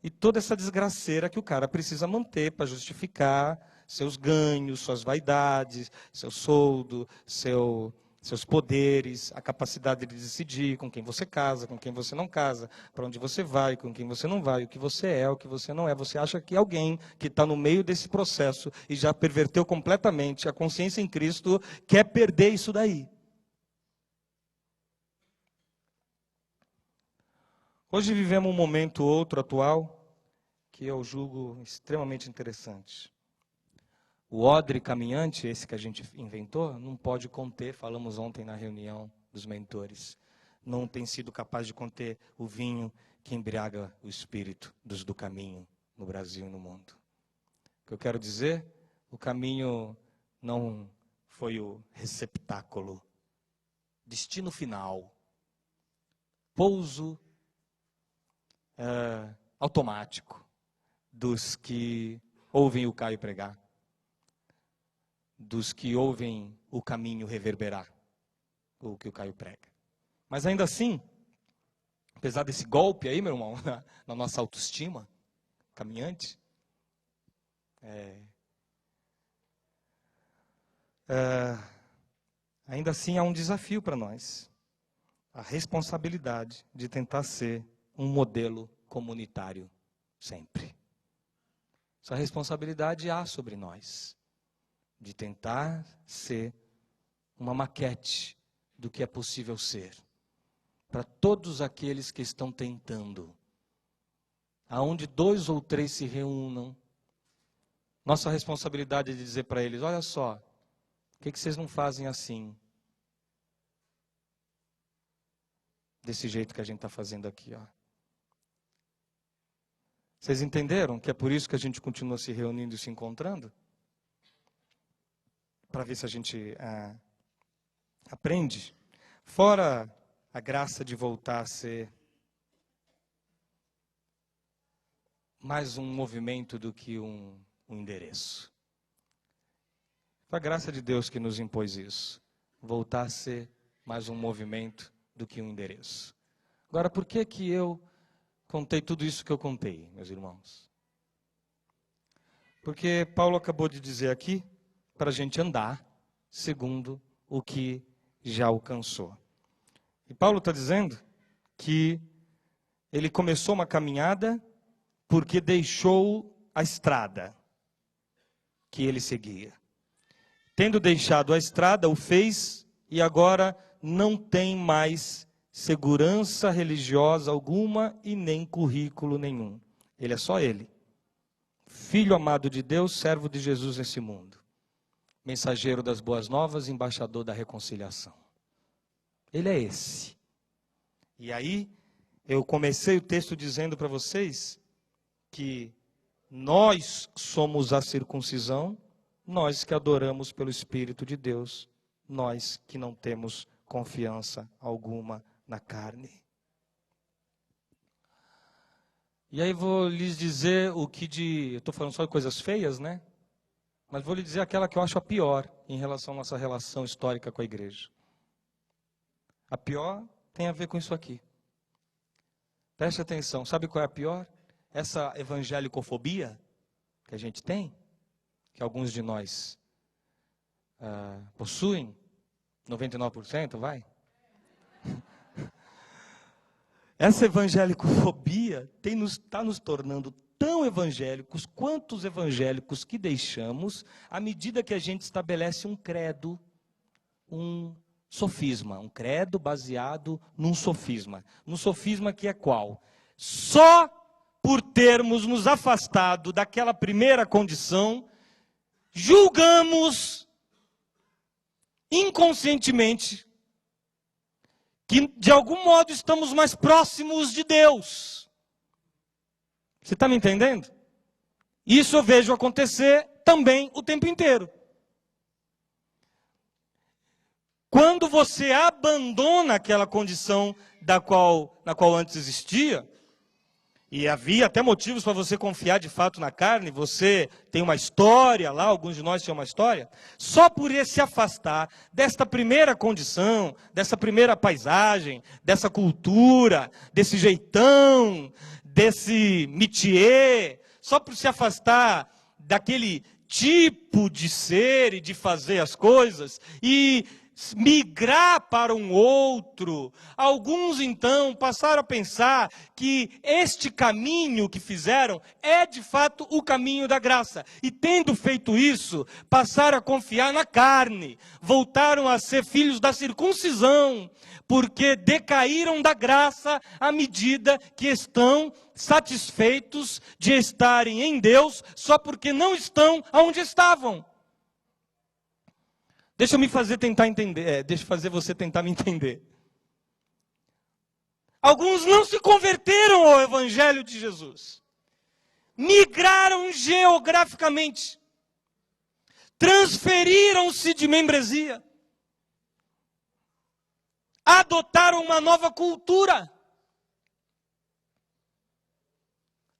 e toda essa desgraceira que o cara precisa manter para justificar seus ganhos, suas vaidades, seu soldo, seus poderes, a capacidade de decidir com quem você casa, com quem você não casa, para onde você vai, com quem você não vai, o que você é, o que você não é. Você acha que alguém que está no meio desse processo e já perverteu completamente a consciência em Cristo quer perder isso daí. Hoje vivemos um momento outro atual que eu julgo extremamente interessante. O odre caminhante, esse que a gente inventou, não pode conter, falamos ontem na reunião dos mentores, não tem sido capaz de conter o vinho que embriaga o espírito dos do caminho no Brasil e no mundo. O que eu quero dizer, o caminho não foi o receptáculo, destino final, pouso automático dos que ouvem o Caio pregar, dos que ouvem o caminho reverberar, o que o Caio prega. Mas ainda assim, apesar desse golpe aí, meu irmão, na nossa autoestima caminhante, ainda assim há um desafio para nós, a responsabilidade de tentar ser um modelo comunitário sempre. Essa responsabilidade há sobre nós, de tentar ser uma maquete do que é possível ser, para todos aqueles que estão tentando. Aonde 2 ou 3 se reúnam, nossa responsabilidade é de dizer para eles, olha só, por que vocês não fazem assim? Desse jeito que a gente está fazendo aqui, ó. Vocês entenderam que é por isso que a gente continua se reunindo e se encontrando? Para ver se a gente aprende. Fora a graça de voltar a ser mais um movimento do que um endereço. Foi a graça de Deus que nos impôs isso. Voltar a ser mais um movimento do que um endereço. Agora, por que que eu contei tudo isso que eu contei, meus irmãos? Porque Paulo acabou de dizer aqui para a gente andar segundo o que já alcançou. E Paulo está dizendo que ele começou uma caminhada porque deixou a estrada que ele seguia. Tendo deixado a estrada, o fez e agora não tem mais segurança religiosa alguma e nem currículo nenhum. Ele é só ele. Filho amado de Deus, servo de Jesus nesse mundo. Mensageiro das boas novas, embaixador da reconciliação. Ele é esse. E aí, eu comecei o texto dizendo para vocês que nós somos a circuncisão, nós que adoramos pelo Espírito de Deus, nós que não temos confiança alguma na carne. E aí vou lhes dizer o que eu estou falando só de coisas feias, né? Mas vou lhe dizer aquela que eu acho a pior em relação à nossa relação histórica com a igreja. A pior tem a ver com isso aqui. Preste atenção, sabe qual é a pior? Essa evangelicofobia que a gente tem, que alguns de nós possuem, 99%, vai? Essa evangelicofobia está nos tornando tão evangélicos quanto os evangélicos que deixamos, à medida que a gente estabelece um credo, um sofisma, um credo baseado num sofisma. Num sofisma que é qual? Só por termos nos afastado daquela primeira condição, julgamos inconscientemente que de algum modo estamos mais próximos de Deus. Você está me entendendo? Isso eu vejo acontecer também o tempo inteiro. Quando você abandona aquela condição na qual antes existia, e havia até motivos para você confiar de fato na carne, você tem uma história lá, alguns de nós tinham uma história, só por se afastar desta primeira condição, dessa primeira paisagem, dessa cultura, desse jeitão, desse métier, só por se afastar daquele tipo de ser e de fazer as coisas e migrar para um outro. Alguns então passaram a pensar que este caminho que fizeram é de fato o caminho da graça. E tendo feito isso, passaram a confiar na carne, voltaram a ser filhos da circuncisão, porque decaíram da graça à medida que estão satisfeitos de estarem em Deus, só porque não estão onde estavam. Deixa eu fazer você tentar me entender. Alguns não se converteram ao Evangelho de Jesus. Migraram geograficamente. Transferiram-se de membresia. Adotaram uma nova cultura.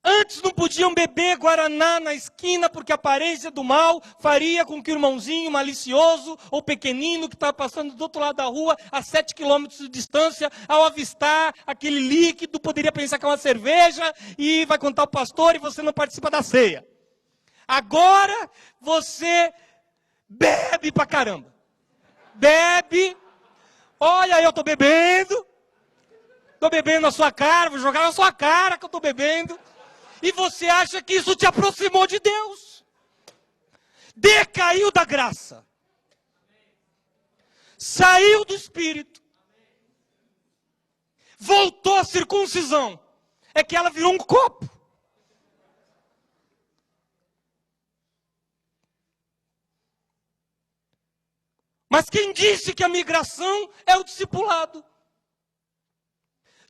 Antes não podiam beber guaraná na esquina, porque a aparência do mal faria com que o irmãozinho malicioso ou pequenino que estava passando do outro lado da rua, a 7 quilômetros de distância, ao avistar aquele líquido, poderia pensar que é uma cerveja e vai contar o pastor e você não participa da ceia. Agora você bebe pra caramba. Bebe. Olha, eu estou bebendo. Estou bebendo na sua cara, vou jogar na sua cara que eu estou bebendo. E você acha que isso te aproximou de Deus. Decaiu da graça. Saiu do Espírito. Voltou à circuncisão. É que ela virou um copo. Mas quem disse que a migração é o discipulado?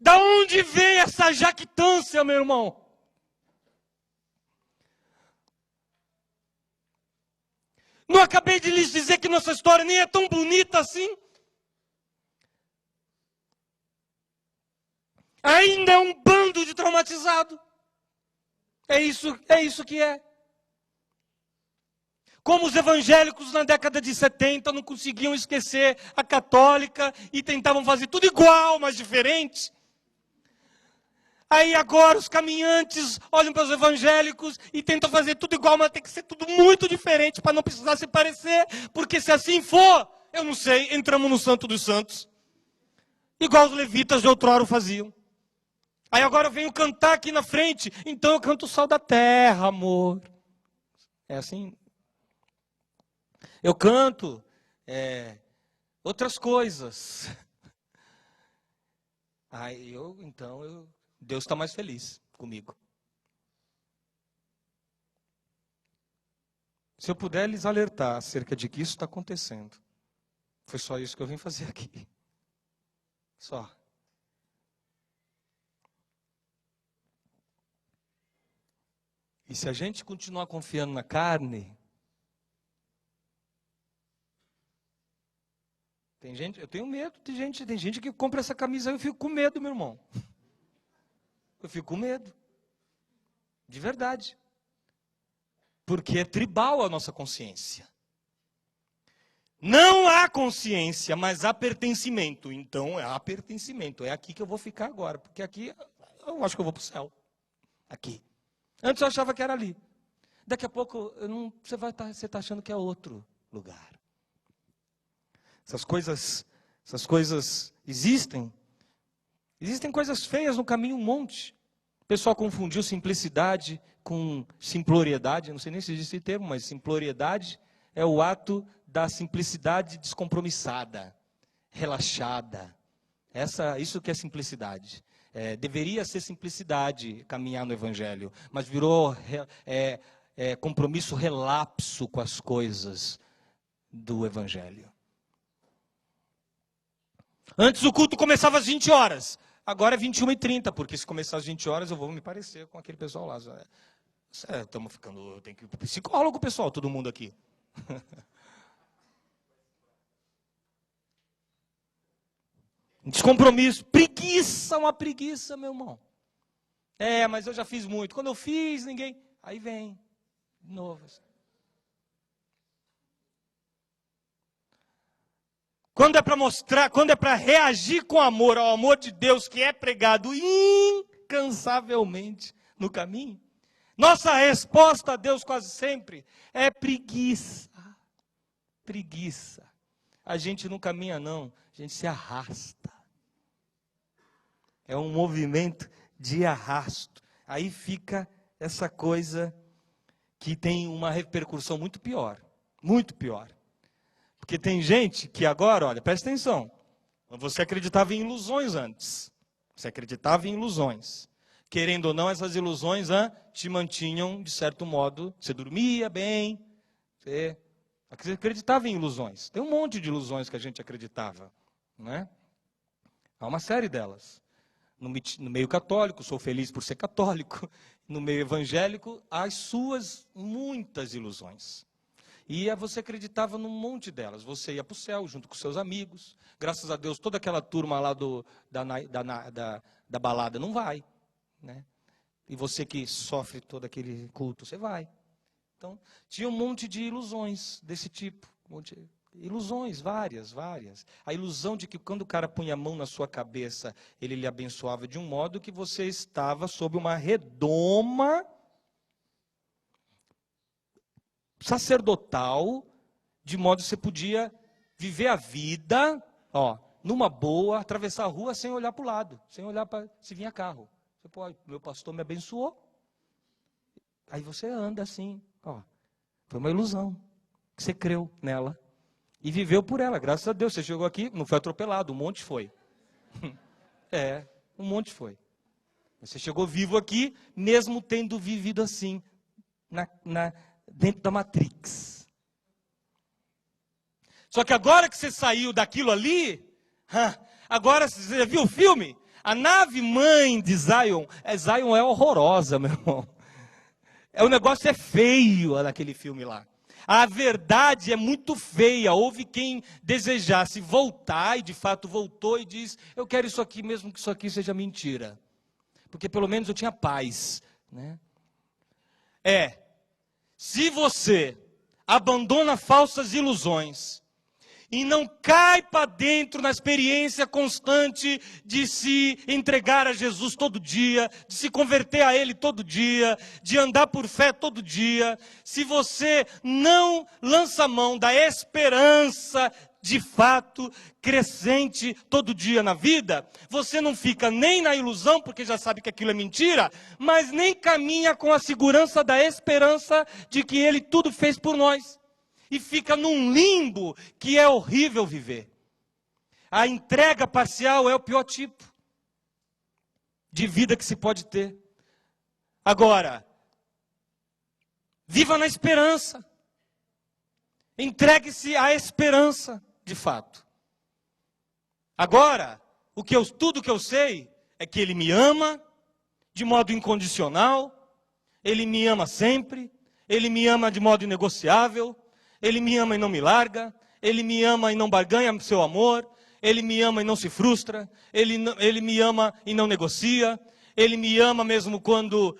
Da onde vem essa jactância, meu irmão? Não acabei de lhes dizer que nossa história nem é tão bonita assim? Ainda é um bando de traumatizado. É isso que é. Como os evangélicos na década de 70 não conseguiam esquecer a católica e tentavam fazer tudo igual, mas diferente. Aí agora os caminhantes olham para os evangélicos e tentam fazer tudo igual, mas tem que ser tudo muito diferente para não precisar se parecer. Porque se assim for, eu não sei, entramos no Santo dos Santos. Igual os levitas de outrora faziam. Aí agora eu venho cantar aqui na frente, então eu canto o sal da terra, amor. É assim? Eu canto outras coisas. Aí Deus está mais feliz comigo. Se eu puder lhes alertar acerca de que isso está acontecendo, foi só isso que eu vim fazer aqui. Só. E se a gente continuar confiando na carne, eu tenho medo de tem gente que compra essa camisa e eu fico com medo, meu irmão. Eu fico com medo. De verdade. Porque é tribal a nossa consciência. Não há consciência, mas há pertencimento. Então, há pertencimento. É aqui que eu vou ficar agora. Porque aqui, eu acho que eu vou para o céu. Aqui. Antes eu achava que era ali. Daqui a pouco, você está achando que é outro lugar. Essas coisas existem. Existem coisas feias no caminho, um monte. O pessoal confundiu simplicidade com simploriedade. Não sei nem se existe esse termo, mas simploriedade é o ato da simplicidade descompromissada, relaxada. Isso que é simplicidade. Deveria ser simplicidade caminhar no Evangelho, mas virou compromisso relapso com as coisas do Evangelho. Antes o culto começava às 20 horas. Agora é 21h30, porque se começar às 20 horas eu vou me parecer com aquele pessoal lá. Tem que ir para o psicólogo, pessoal, todo mundo aqui. Descompromisso, preguiça, uma preguiça, meu irmão. Mas eu já fiz muito. Quando eu fiz, ninguém... Aí vem, de novo. Quando é para mostrar, quando é para reagir com amor ao amor de Deus que é pregado incansavelmente no caminho, Nossa resposta a Deus quase sempre é preguiça. Preguiça. A gente não caminha não, a gente se arrasta. É um movimento de arrasto. Aí fica essa coisa que tem uma repercussão muito pior. Muito pior. Porque tem gente que agora, olha, presta atenção. Você acreditava em ilusões antes. Você acreditava em ilusões. Querendo ou não, essas ilusões te mantinham, de certo modo, você dormia bem, você acreditava em ilusões. Tem um monte de ilusões que a gente acreditava, não é? Há uma série delas. No meio católico, sou feliz por ser católico. No meio evangélico, há as suas muitas ilusões. E você acreditava num monte delas. Você ia para o céu junto com seus amigos. Graças a Deus, toda aquela turma lá da balada não vai. Né? E você que sofre todo aquele culto, você vai. Então, tinha um monte de ilusões desse tipo. Ilusões, várias. A ilusão de que quando o cara punha a mão na sua cabeça, ele lhe abençoava de um modo que você estava sob uma redoma sacerdotal, de modo que você podia viver a vida, numa boa, atravessar a rua sem olhar para o lado, sem olhar para se vinha carro. Você pode, meu pastor me abençoou. Aí você anda assim, foi uma ilusão, que você creu nela e viveu por ela, graças a Deus. Você chegou aqui, não foi atropelado, um monte foi. Um monte foi. Você chegou vivo aqui, mesmo tendo vivido assim, dentro da Matrix. Só que agora que você saiu daquilo ali, agora você já viu o filme? A nave mãe de Zion, Zion é horrorosa, meu irmão. O negócio é feio naquele filme lá. A verdade é muito feia. Houve quem desejasse voltar, e de fato voltou e diz, eu quero isso aqui, mesmo que isso aqui seja mentira. Porque pelo menos eu tinha paz. Né? Se você abandona falsas ilusões e não cai para dentro na experiência constante de se entregar a Jesus todo dia, de se converter a Ele todo dia, de andar por fé todo dia, se você não lança mão da esperança de fato crescente todo dia na vida, você não fica nem na ilusão, porque já sabe que aquilo é mentira, mas nem caminha com a segurança da esperança de que Ele tudo fez por nós. E fica num limbo que é horrível viver. A entrega parcial é o pior tipo de vida que se pode ter. Agora, viva na esperança. Entregue-se à esperança, de fato. Agora, tudo que eu sei é que Ele me ama de modo incondicional, Ele me ama sempre, Ele me ama de modo inegociável, Ele me ama e não me larga, Ele me ama e não barganha seu amor, Ele me ama e não se frustra, Ele me ama e não negocia, Ele me ama mesmo quando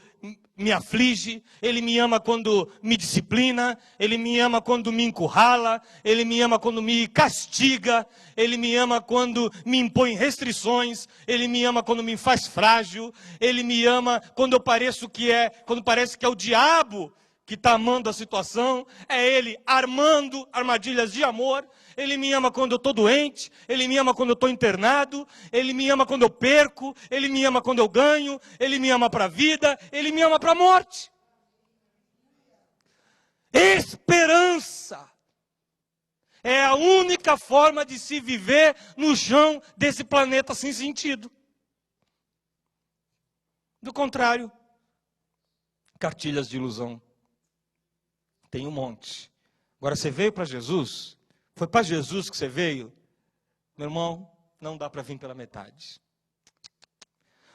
me aflige, Ele me ama quando me disciplina, Ele me ama quando me encurrala, Ele me ama quando me castiga, Ele me ama quando me impõe restrições, Ele me ama quando me faz frágil, Ele me ama quando parece que é o diabo que está amando a situação, é Ele armando armadilhas de amor. Ele me ama quando eu estou doente, Ele me ama quando eu estou internado, Ele me ama quando eu perco, Ele me ama quando eu ganho, Ele me ama para a vida, Ele me ama para a morte. Esperança é a única forma de se viver no chão desse planeta sem sentido. Do contrário, cartilhas de ilusão. Tem um monte. Agora, você veio para Jesus? Foi para Jesus que você veio? Meu irmão, não dá para vir pela metade.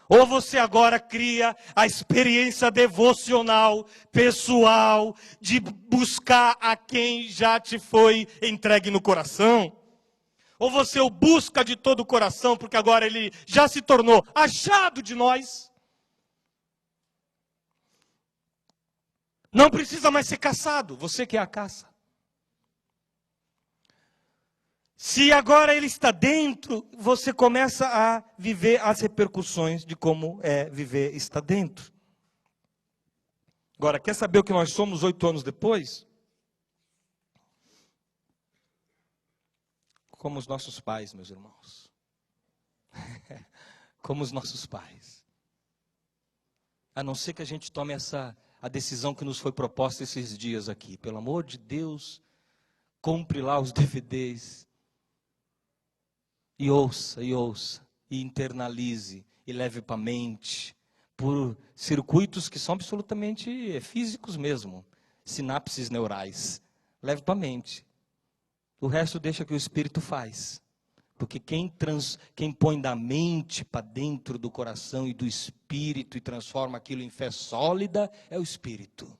Ou você agora cria a experiência devocional, pessoal, de buscar a quem já te foi entregue no coração. Ou você o busca de todo o coração, porque agora ele já se tornou achado de nós. Não precisa mais ser caçado, você que é a caça. Se agora ele está dentro, você começa a viver as repercussões de como é viver está dentro. Agora, quer saber o que nós somos 8 anos depois? Como os nossos pais, meus irmãos. Como os nossos pais. A não ser que a gente tome a decisão que nos foi proposta esses dias aqui. Pelo amor de Deus, compre lá os DVDs. E ouça, e internalize, e leve para a mente, por circuitos que são absolutamente físicos mesmo, sinapses neurais. Leve para a mente. O resto deixa que o Espírito faz. Porque quem põe da mente para dentro do coração e do Espírito e transforma aquilo em fé sólida é o Espírito.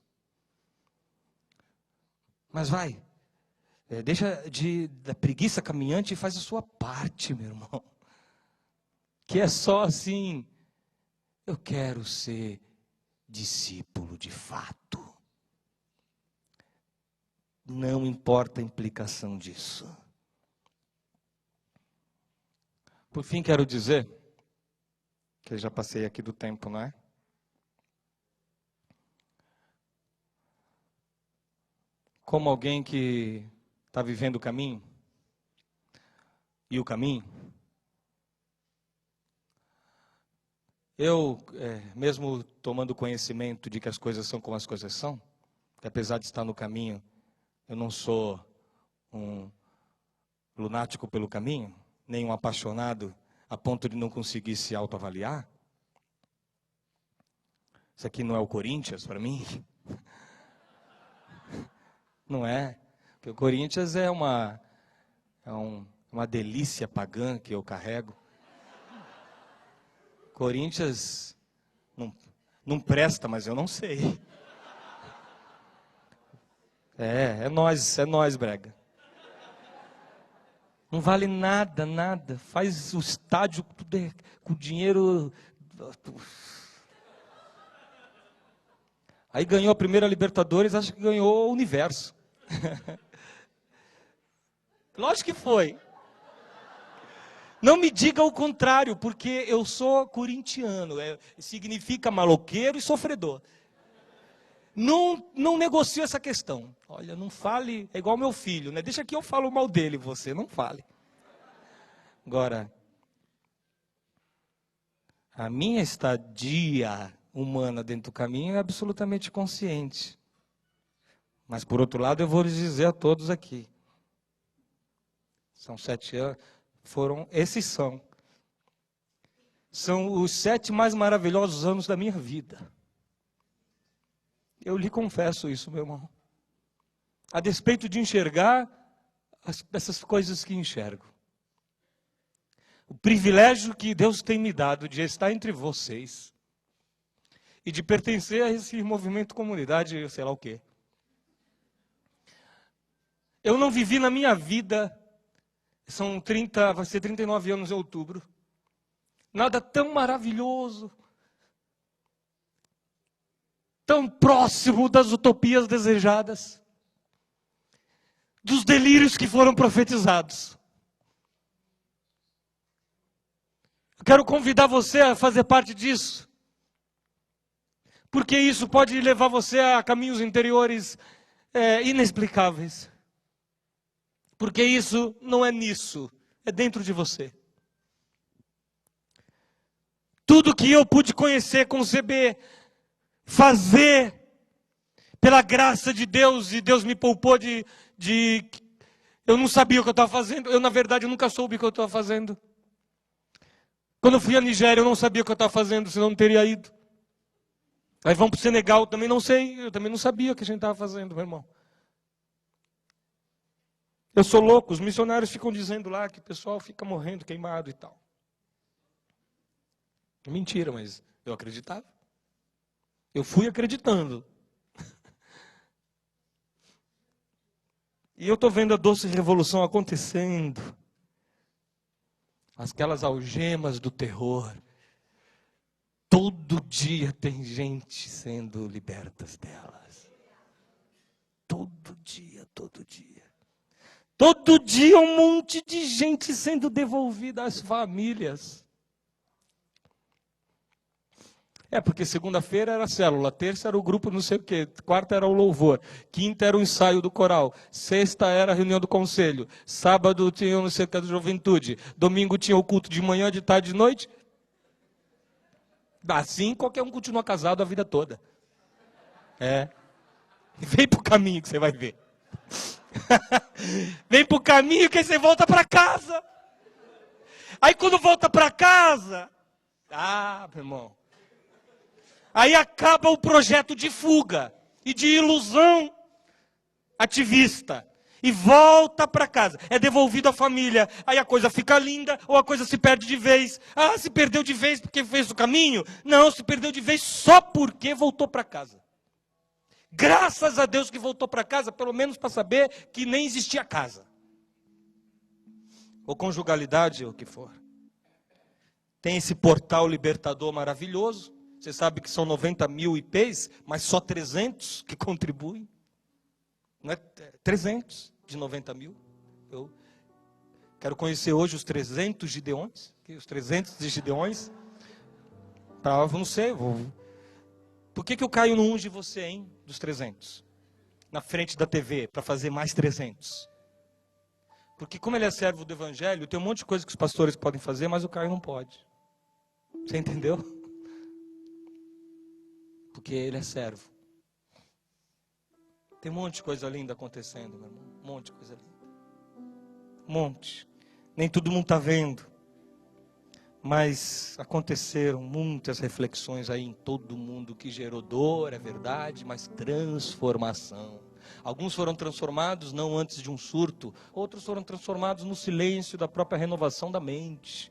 Mas vai, deixa da preguiça caminhante e faz a sua parte, meu irmão. Que é só assim, eu quero ser discípulo de fato. Não importa a implicação disso. Por fim, quero dizer, que eu já passei aqui do tempo, não é? Como alguém que está vivendo o caminho, e o caminho, eu, mesmo tomando conhecimento de que as coisas são como as coisas são, que apesar de estar no caminho, eu não sou um lunático pelo caminho, nem um apaixonado a ponto de não conseguir se autoavaliar. Isso aqui não é o Corinthians para mim. Não é. Porque o Corinthians é uma delícia pagã que eu carrego. Corinthians não presta, mas eu não sei. É nós, brega. Não vale nada. Faz o estádio tudo com dinheiro. Aí ganhou a primeira Libertadores, acho que ganhou o universo. Lógico que foi. Não me diga o contrário, porque eu sou corintiano. Significa maloqueiro e sofredor. Não negocio essa questão. Olha, não fale, é igual meu filho, né? Deixa que eu falo mal dele, você não fale. Agora, a minha estadia humana dentro do caminho é absolutamente consciente. Mas, por outro lado, eu vou lhes dizer a todos aqui. São 7 anos, esses são os 7 mais maravilhosos anos da minha vida. Eu lhe confesso isso, meu irmão. A despeito de enxergar essas coisas que enxergo. O privilégio que Deus tem me dado de estar entre vocês e de pertencer a esse movimento comunidade, sei lá o quê. Eu não vivi na minha vida, vai ser 39 anos em outubro, nada tão maravilhoso, tão próximo das utopias desejadas, dos delírios que foram profetizados. Eu quero convidar você a fazer parte disso, porque isso pode levar você a caminhos interiores inexplicáveis. Porque isso não é nisso, é dentro de você. Tudo que eu pude conhecer, conceber, fazer, pela graça de Deus, e Deus me poupou de eu não sabia o que eu estava fazendo, na verdade, eu nunca soube o que eu estava fazendo. Quando eu fui à Nigéria, eu não sabia o que eu estava fazendo, senão eu não teria ido. Aí vamos para o Senegal, eu também não sei, eu também não sabia o que a gente estava fazendo, meu irmão. Eu sou louco, os missionários ficam dizendo lá que o pessoal fica morrendo, queimado e tal. Mentira, mas eu acreditava. Eu fui acreditando. E eu estou vendo a doce revolução acontecendo. Aquelas algemas do terror. Todo dia tem gente sendo libertas delas. Todo dia. Todo dia um monte de gente sendo devolvida às famílias. Porque segunda-feira era a célula, terça era o grupo não sei o quê, quarta era o louvor, quinta era o ensaio do coral, sexta era a reunião do conselho, sábado tinha não sei o que da juventude, domingo tinha o culto de manhã, de tarde, de noite. Assim qualquer um continua casado a vida toda. Vem pro caminho que você vai ver. Vem pro caminho que aí você volta para casa. Aí quando volta para casa, meu irmão, aí acaba o projeto de fuga e de ilusão ativista. E volta para casa. É devolvido à família. Aí a coisa fica linda ou a coisa se perde de vez. Se perdeu de vez porque fez o caminho? Não, se perdeu de vez só porque voltou para casa. Graças a Deus que voltou para casa, pelo menos para saber que nem existia casa. Ou conjugalidade, ou o que for. Tem esse portal libertador maravilhoso. Você sabe que são 90 mil IPs, mas só 300 que contribuem. Não é 300 de 90 mil. Eu quero conhecer hoje os 300 Gideões. Os 300 de Gideões. Não sei, Por que eu caio no unge você, hein? Dos 300. Na frente da TV, para fazer mais 300. Porque como ele é servo do Evangelho, tem um monte de coisa que os pastores podem fazer, mas o Caio não pode. Você entendeu? Porque ele é servo. Tem um monte de coisa linda acontecendo, meu irmão. Um monte de coisa linda. Um monte. Nem todo mundo está vendo. Mas aconteceram muitas reflexões aí em todo mundo que gerou dor, é verdade, mas transformação. Alguns foram transformados não antes de um surto, outros foram transformados no silêncio da própria renovação da mente,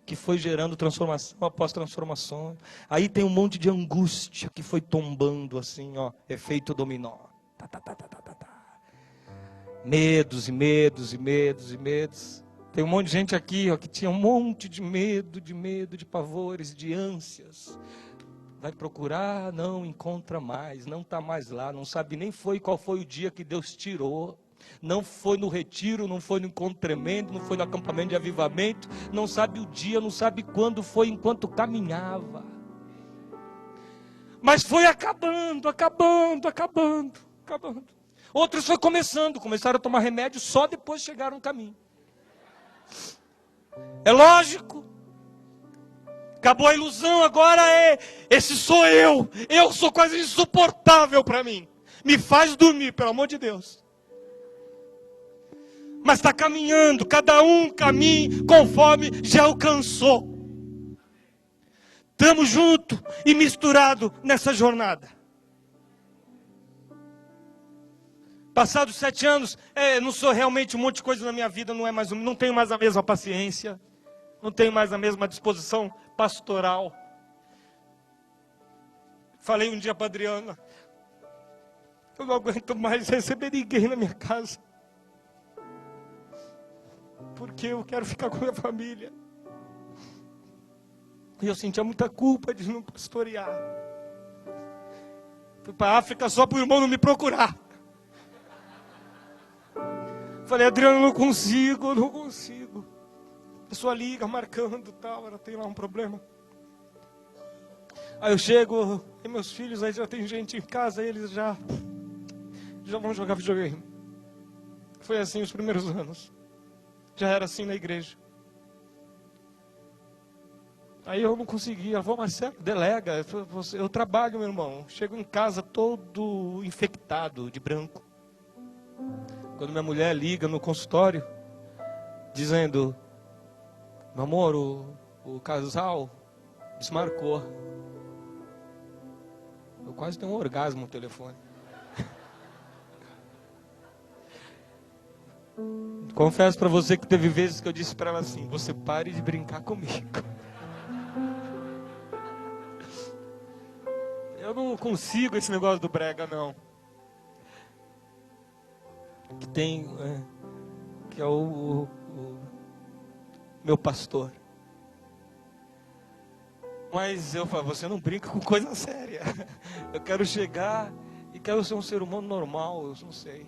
que foi gerando transformação após transformação. Aí tem um monte de angústia que foi tombando assim, efeito dominó. Medos e medos e medos e medos. Tem um monte de gente aqui que tinha um monte de medo, de pavores, de ânsias. Vai procurar, não encontra mais, não está mais lá, não sabe nem qual foi o dia que Deus tirou. Não foi no retiro, não foi no encontro tremendo, não foi no acampamento de avivamento, não sabe o dia, não sabe quando foi enquanto caminhava. Mas foi acabando. Outros foi começaram a tomar remédio, só depois chegaram no caminho. É lógico. Acabou a ilusão, agora esse sou eu. Eu sou quase insuportável para mim. Me faz dormir, pelo amor de Deus. Mas está caminhando, cada um caminha conforme já alcançou. Estamos juntos e misturados nessa jornada. Passados 7 anos, não sou realmente um monte de coisa na minha vida, não tenho mais a mesma paciência, não tenho mais a mesma disposição pastoral. Falei um dia para a Adriana, eu não aguento mais receber ninguém na minha casa, porque eu quero ficar com a minha família. E eu sentia muita culpa de não pastorear. Fui para a África só para o irmão não me procurar. Falei, Adriano, eu não consigo. A pessoa liga, marcando, tal, ela tem lá um problema. Aí eu chego, e meus filhos, aí já tem gente em casa, aí eles já vão jogar videogame. Foi assim os primeiros anos. Já era assim na igreja. Aí eu não conseguia. Falei, Marcelo, delega. Eu trabalho, meu irmão. Chego em casa todo infectado, de branco. Quando minha mulher liga no consultório, dizendo, meu amor, o casal desmarcou. Eu quase tenho um orgasmo no telefone. Confesso para você que teve vezes que eu disse para ela assim, você pare de brincar comigo. Eu não consigo esse negócio do brega, não. Que é o meu pastor. Mas eu falo, você não brinca com coisa séria. Eu quero chegar e quero ser um ser humano normal, eu não sei.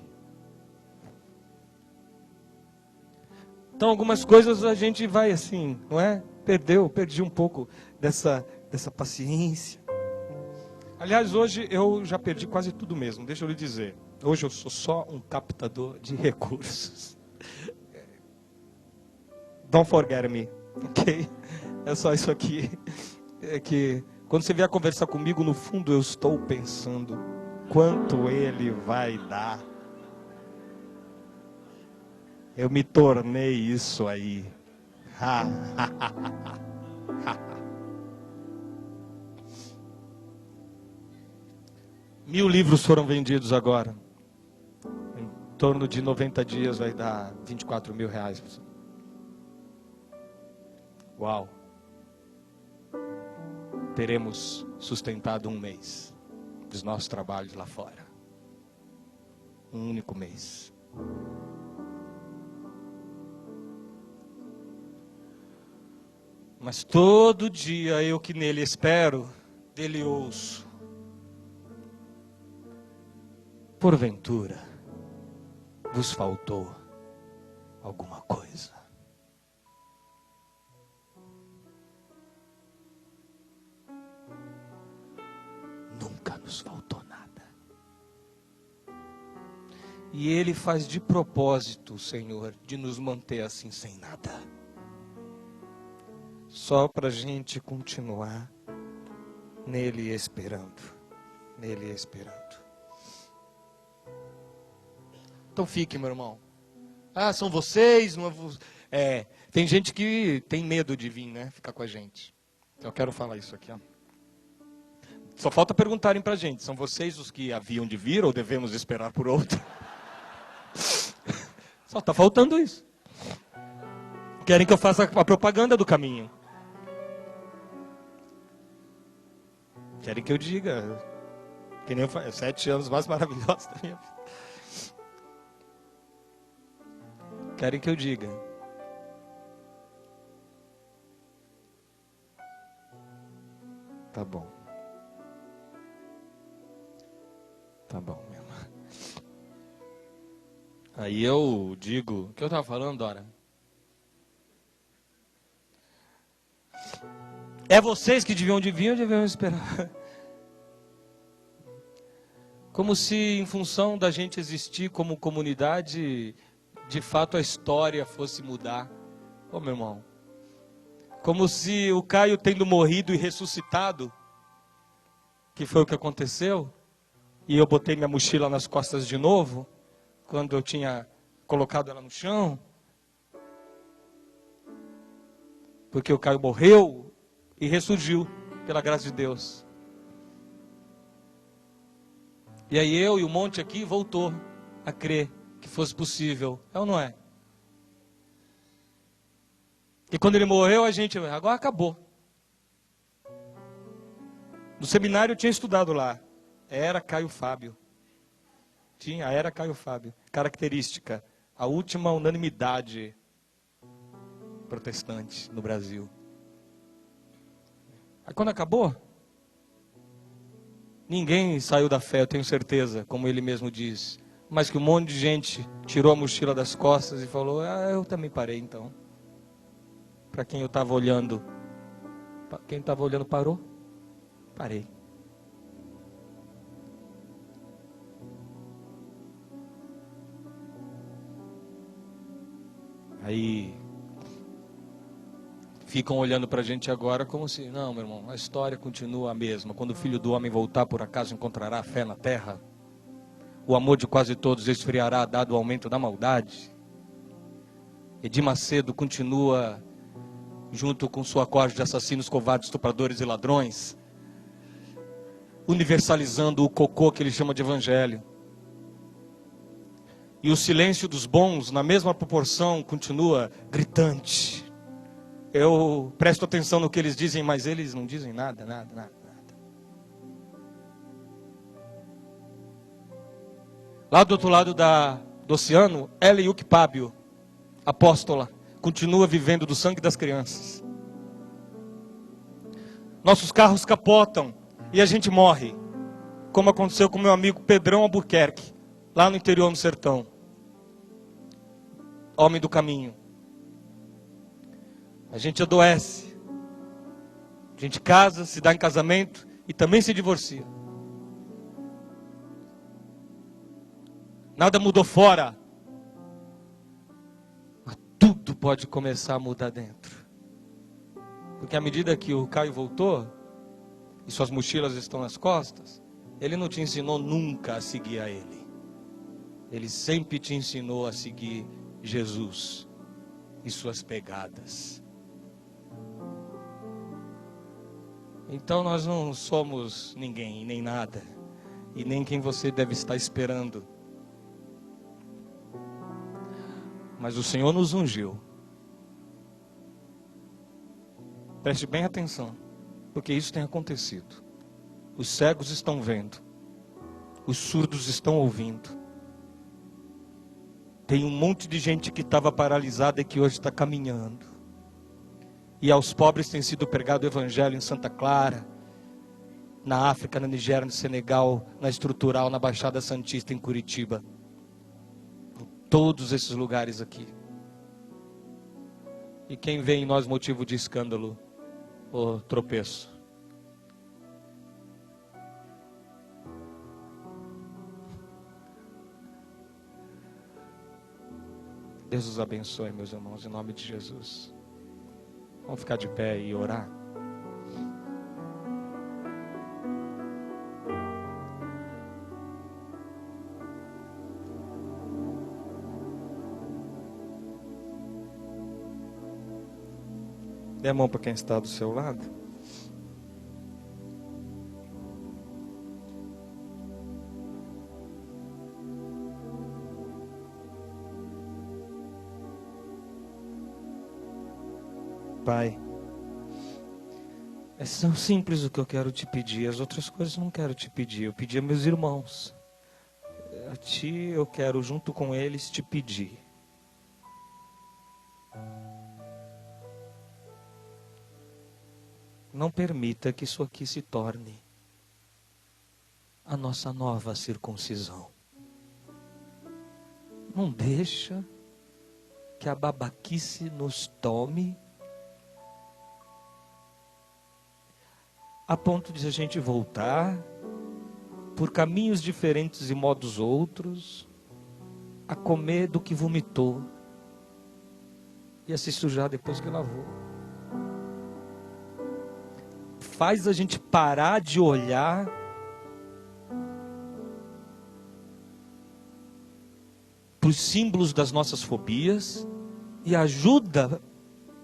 Então algumas coisas a gente vai assim, não é? Perdi um pouco dessa paciência. Aliás, hoje eu já perdi quase tudo mesmo, deixa eu lhe dizer. Hoje eu sou só um captador de recursos. Don't forget me, ok? É só isso aqui. É que quando você vier conversar comigo, no fundo eu estou pensando quanto ele vai dar. Eu me tornei isso aí. 1000 livros foram vendidos agora. Em torno de 90 dias vai dar 24 mil reais. Uau! Teremos sustentado um mês dos nossos trabalhos lá fora. Um único mês. Mas todo dia eu que nele espero, dele ouço. Porventura, vos faltou alguma coisa? Nunca nos faltou nada. E Ele faz de propósito, Senhor, de nos manter assim sem nada. Só para a gente continuar nele esperando. Nele esperando. Então fique, meu irmão. Ah, são vocês? Não é, tem gente que tem medo de vir, né? Ficar com a gente. Eu quero falar isso aqui, ó. Só falta perguntarem pra gente, são vocês os que haviam de vir ou devemos esperar por outro? Só está faltando isso. Querem que eu faça a propaganda do caminho. Querem que eu diga. Que nem eu falei, 7 anos mais maravilhosos da minha vida. Querem que eu diga. Tá bom. Tá bom, minha irmã. Aí eu digo... O que eu estava falando, Dora? É vocês que deviam de vir ou deviam esperar? Como se, em função da gente existir como comunidade, de fato a história fosse mudar. Ô, meu irmão. Como se o Caio tendo morrido e ressuscitado, que foi o que aconteceu, e eu botei minha mochila nas costas de novo, quando eu tinha colocado ela no chão, porque o Caio morreu e ressurgiu, pela graça de Deus. E aí eu e o monte aqui voltou a crer que fosse possível. É ou não é? E quando ele morreu, a gente, agora acabou. No seminário eu tinha estudado lá. Era Caio Fábio. Era Caio Fábio. Característica, a última unanimidade protestante no Brasil. Aí quando acabou, ninguém saiu da fé, eu tenho certeza, como ele mesmo diz. Mas que um monte de gente tirou a mochila das costas e falou, eu também parei então. Para quem eu estava olhando, quem estava olhando parou? Parei. Aí ficam olhando para a gente agora como se, não, meu irmão, a história continua a mesma. Quando o Filho do Homem voltar, por acaso encontrará fé na terra? O amor de quase todos esfriará, dado o aumento da maldade. Edir Macedo continua junto com sua corte de assassinos, covardes, estupradores e ladrões, universalizando o cocô que ele chama de evangelho. E o silêncio dos bons, na mesma proporção, continua gritante. Eu presto atenção no que eles dizem, mas eles não dizem nada. Lá do outro lado do oceano, Ellen Ukpabio, apóstola, continua vivendo do sangue das crianças. Nossos carros capotam e a gente morre, como aconteceu com meu amigo Pedrão Albuquerque, lá no interior do sertão. Homem do caminho. A gente adoece. A gente casa, se dá em casamento e também se divorcia. Nada mudou fora. Mas tudo pode começar a mudar dentro. Porque à medida que o Caio voltou, e suas mochilas estão nas costas, ele não te ensinou nunca a seguir a ele. Ele sempre te ensinou a seguir Jesus e suas pegadas. Então nós não somos ninguém, nem nada, e nem quem você deve estar esperando. Mas o Senhor nos ungiu. Preste bem atenção, porque isso tem acontecido. Os cegos estão vendo, os surdos estão ouvindo. Tem um monte de gente que estava paralisada e que hoje está caminhando. E aos pobres tem sido pregado o evangelho em Santa Clara, na África, na Nigéria, no Senegal, na Estrutural, na Baixada Santista, em Curitiba. Em todos esses lugares aqui. E quem vê em nós motivo de escândalo ou tropeço? Deus os abençoe, meus irmãos, em nome de Jesus. Vamos ficar de pé e orar. Dê a mão para quem está do seu lado. Pai, é tão simples o que eu quero te pedir. As outras coisas eu não quero te pedir. Eu pedi a meus irmãos. A ti eu quero, junto com eles, te pedir. Não permita que isso aqui se torne a nossa nova circuncisão. Não deixa que a babaquice nos tome a ponto de a gente voltar por caminhos diferentes e modos outros a comer do que vomitou e a se sujar depois que lavou. Faz a gente parar de olhar para os símbolos das nossas fobias e ajuda,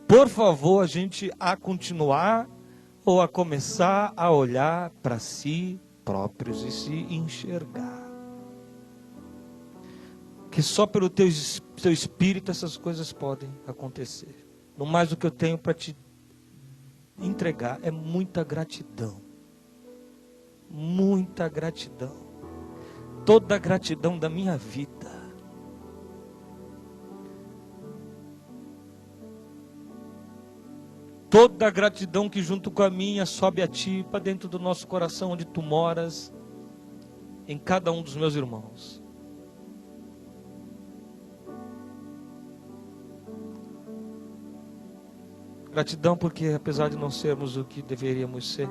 por favor, a gente a continuar ou a começar a olhar para si próprios e se enxergar. Que só pelo teu espírito essas coisas podem acontecer. No mais, o que eu tenho para te entregar é muita gratidão. Muita gratidão. Toda a gratidão da minha vida. Toda a gratidão que junto com a minha sobe a ti, para dentro do nosso coração, onde tu moras, em cada um dos meus irmãos. Gratidão porque, apesar de não sermos o que deveríamos ser,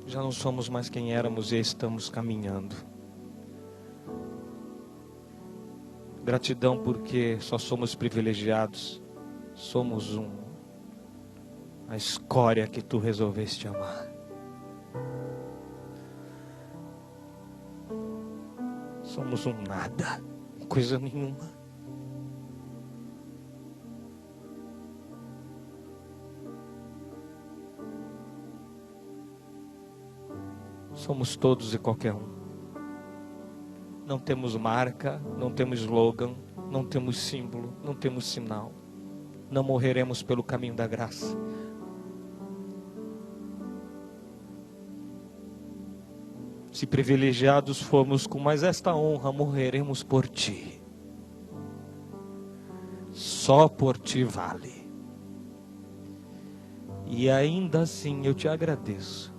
já não somos mais quem éramos e estamos caminhando. Gratidão porque só somos privilegiados, somos a escória que tu resolveste amar. Somos um nada, coisa nenhuma. Somos todos e qualquer um. Não temos marca, não temos slogan, não temos símbolo, não temos sinal. Não morreremos pelo caminho da graça. Se privilegiados formos com mais esta honra, morreremos por ti. Só por ti vale. E ainda assim eu te agradeço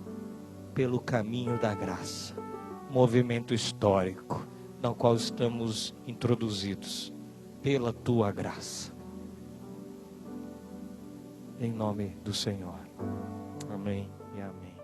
pelo caminho da graça, movimento histórico no qual estamos introduzidos pela tua graça. Em nome do Senhor. Amém e amém.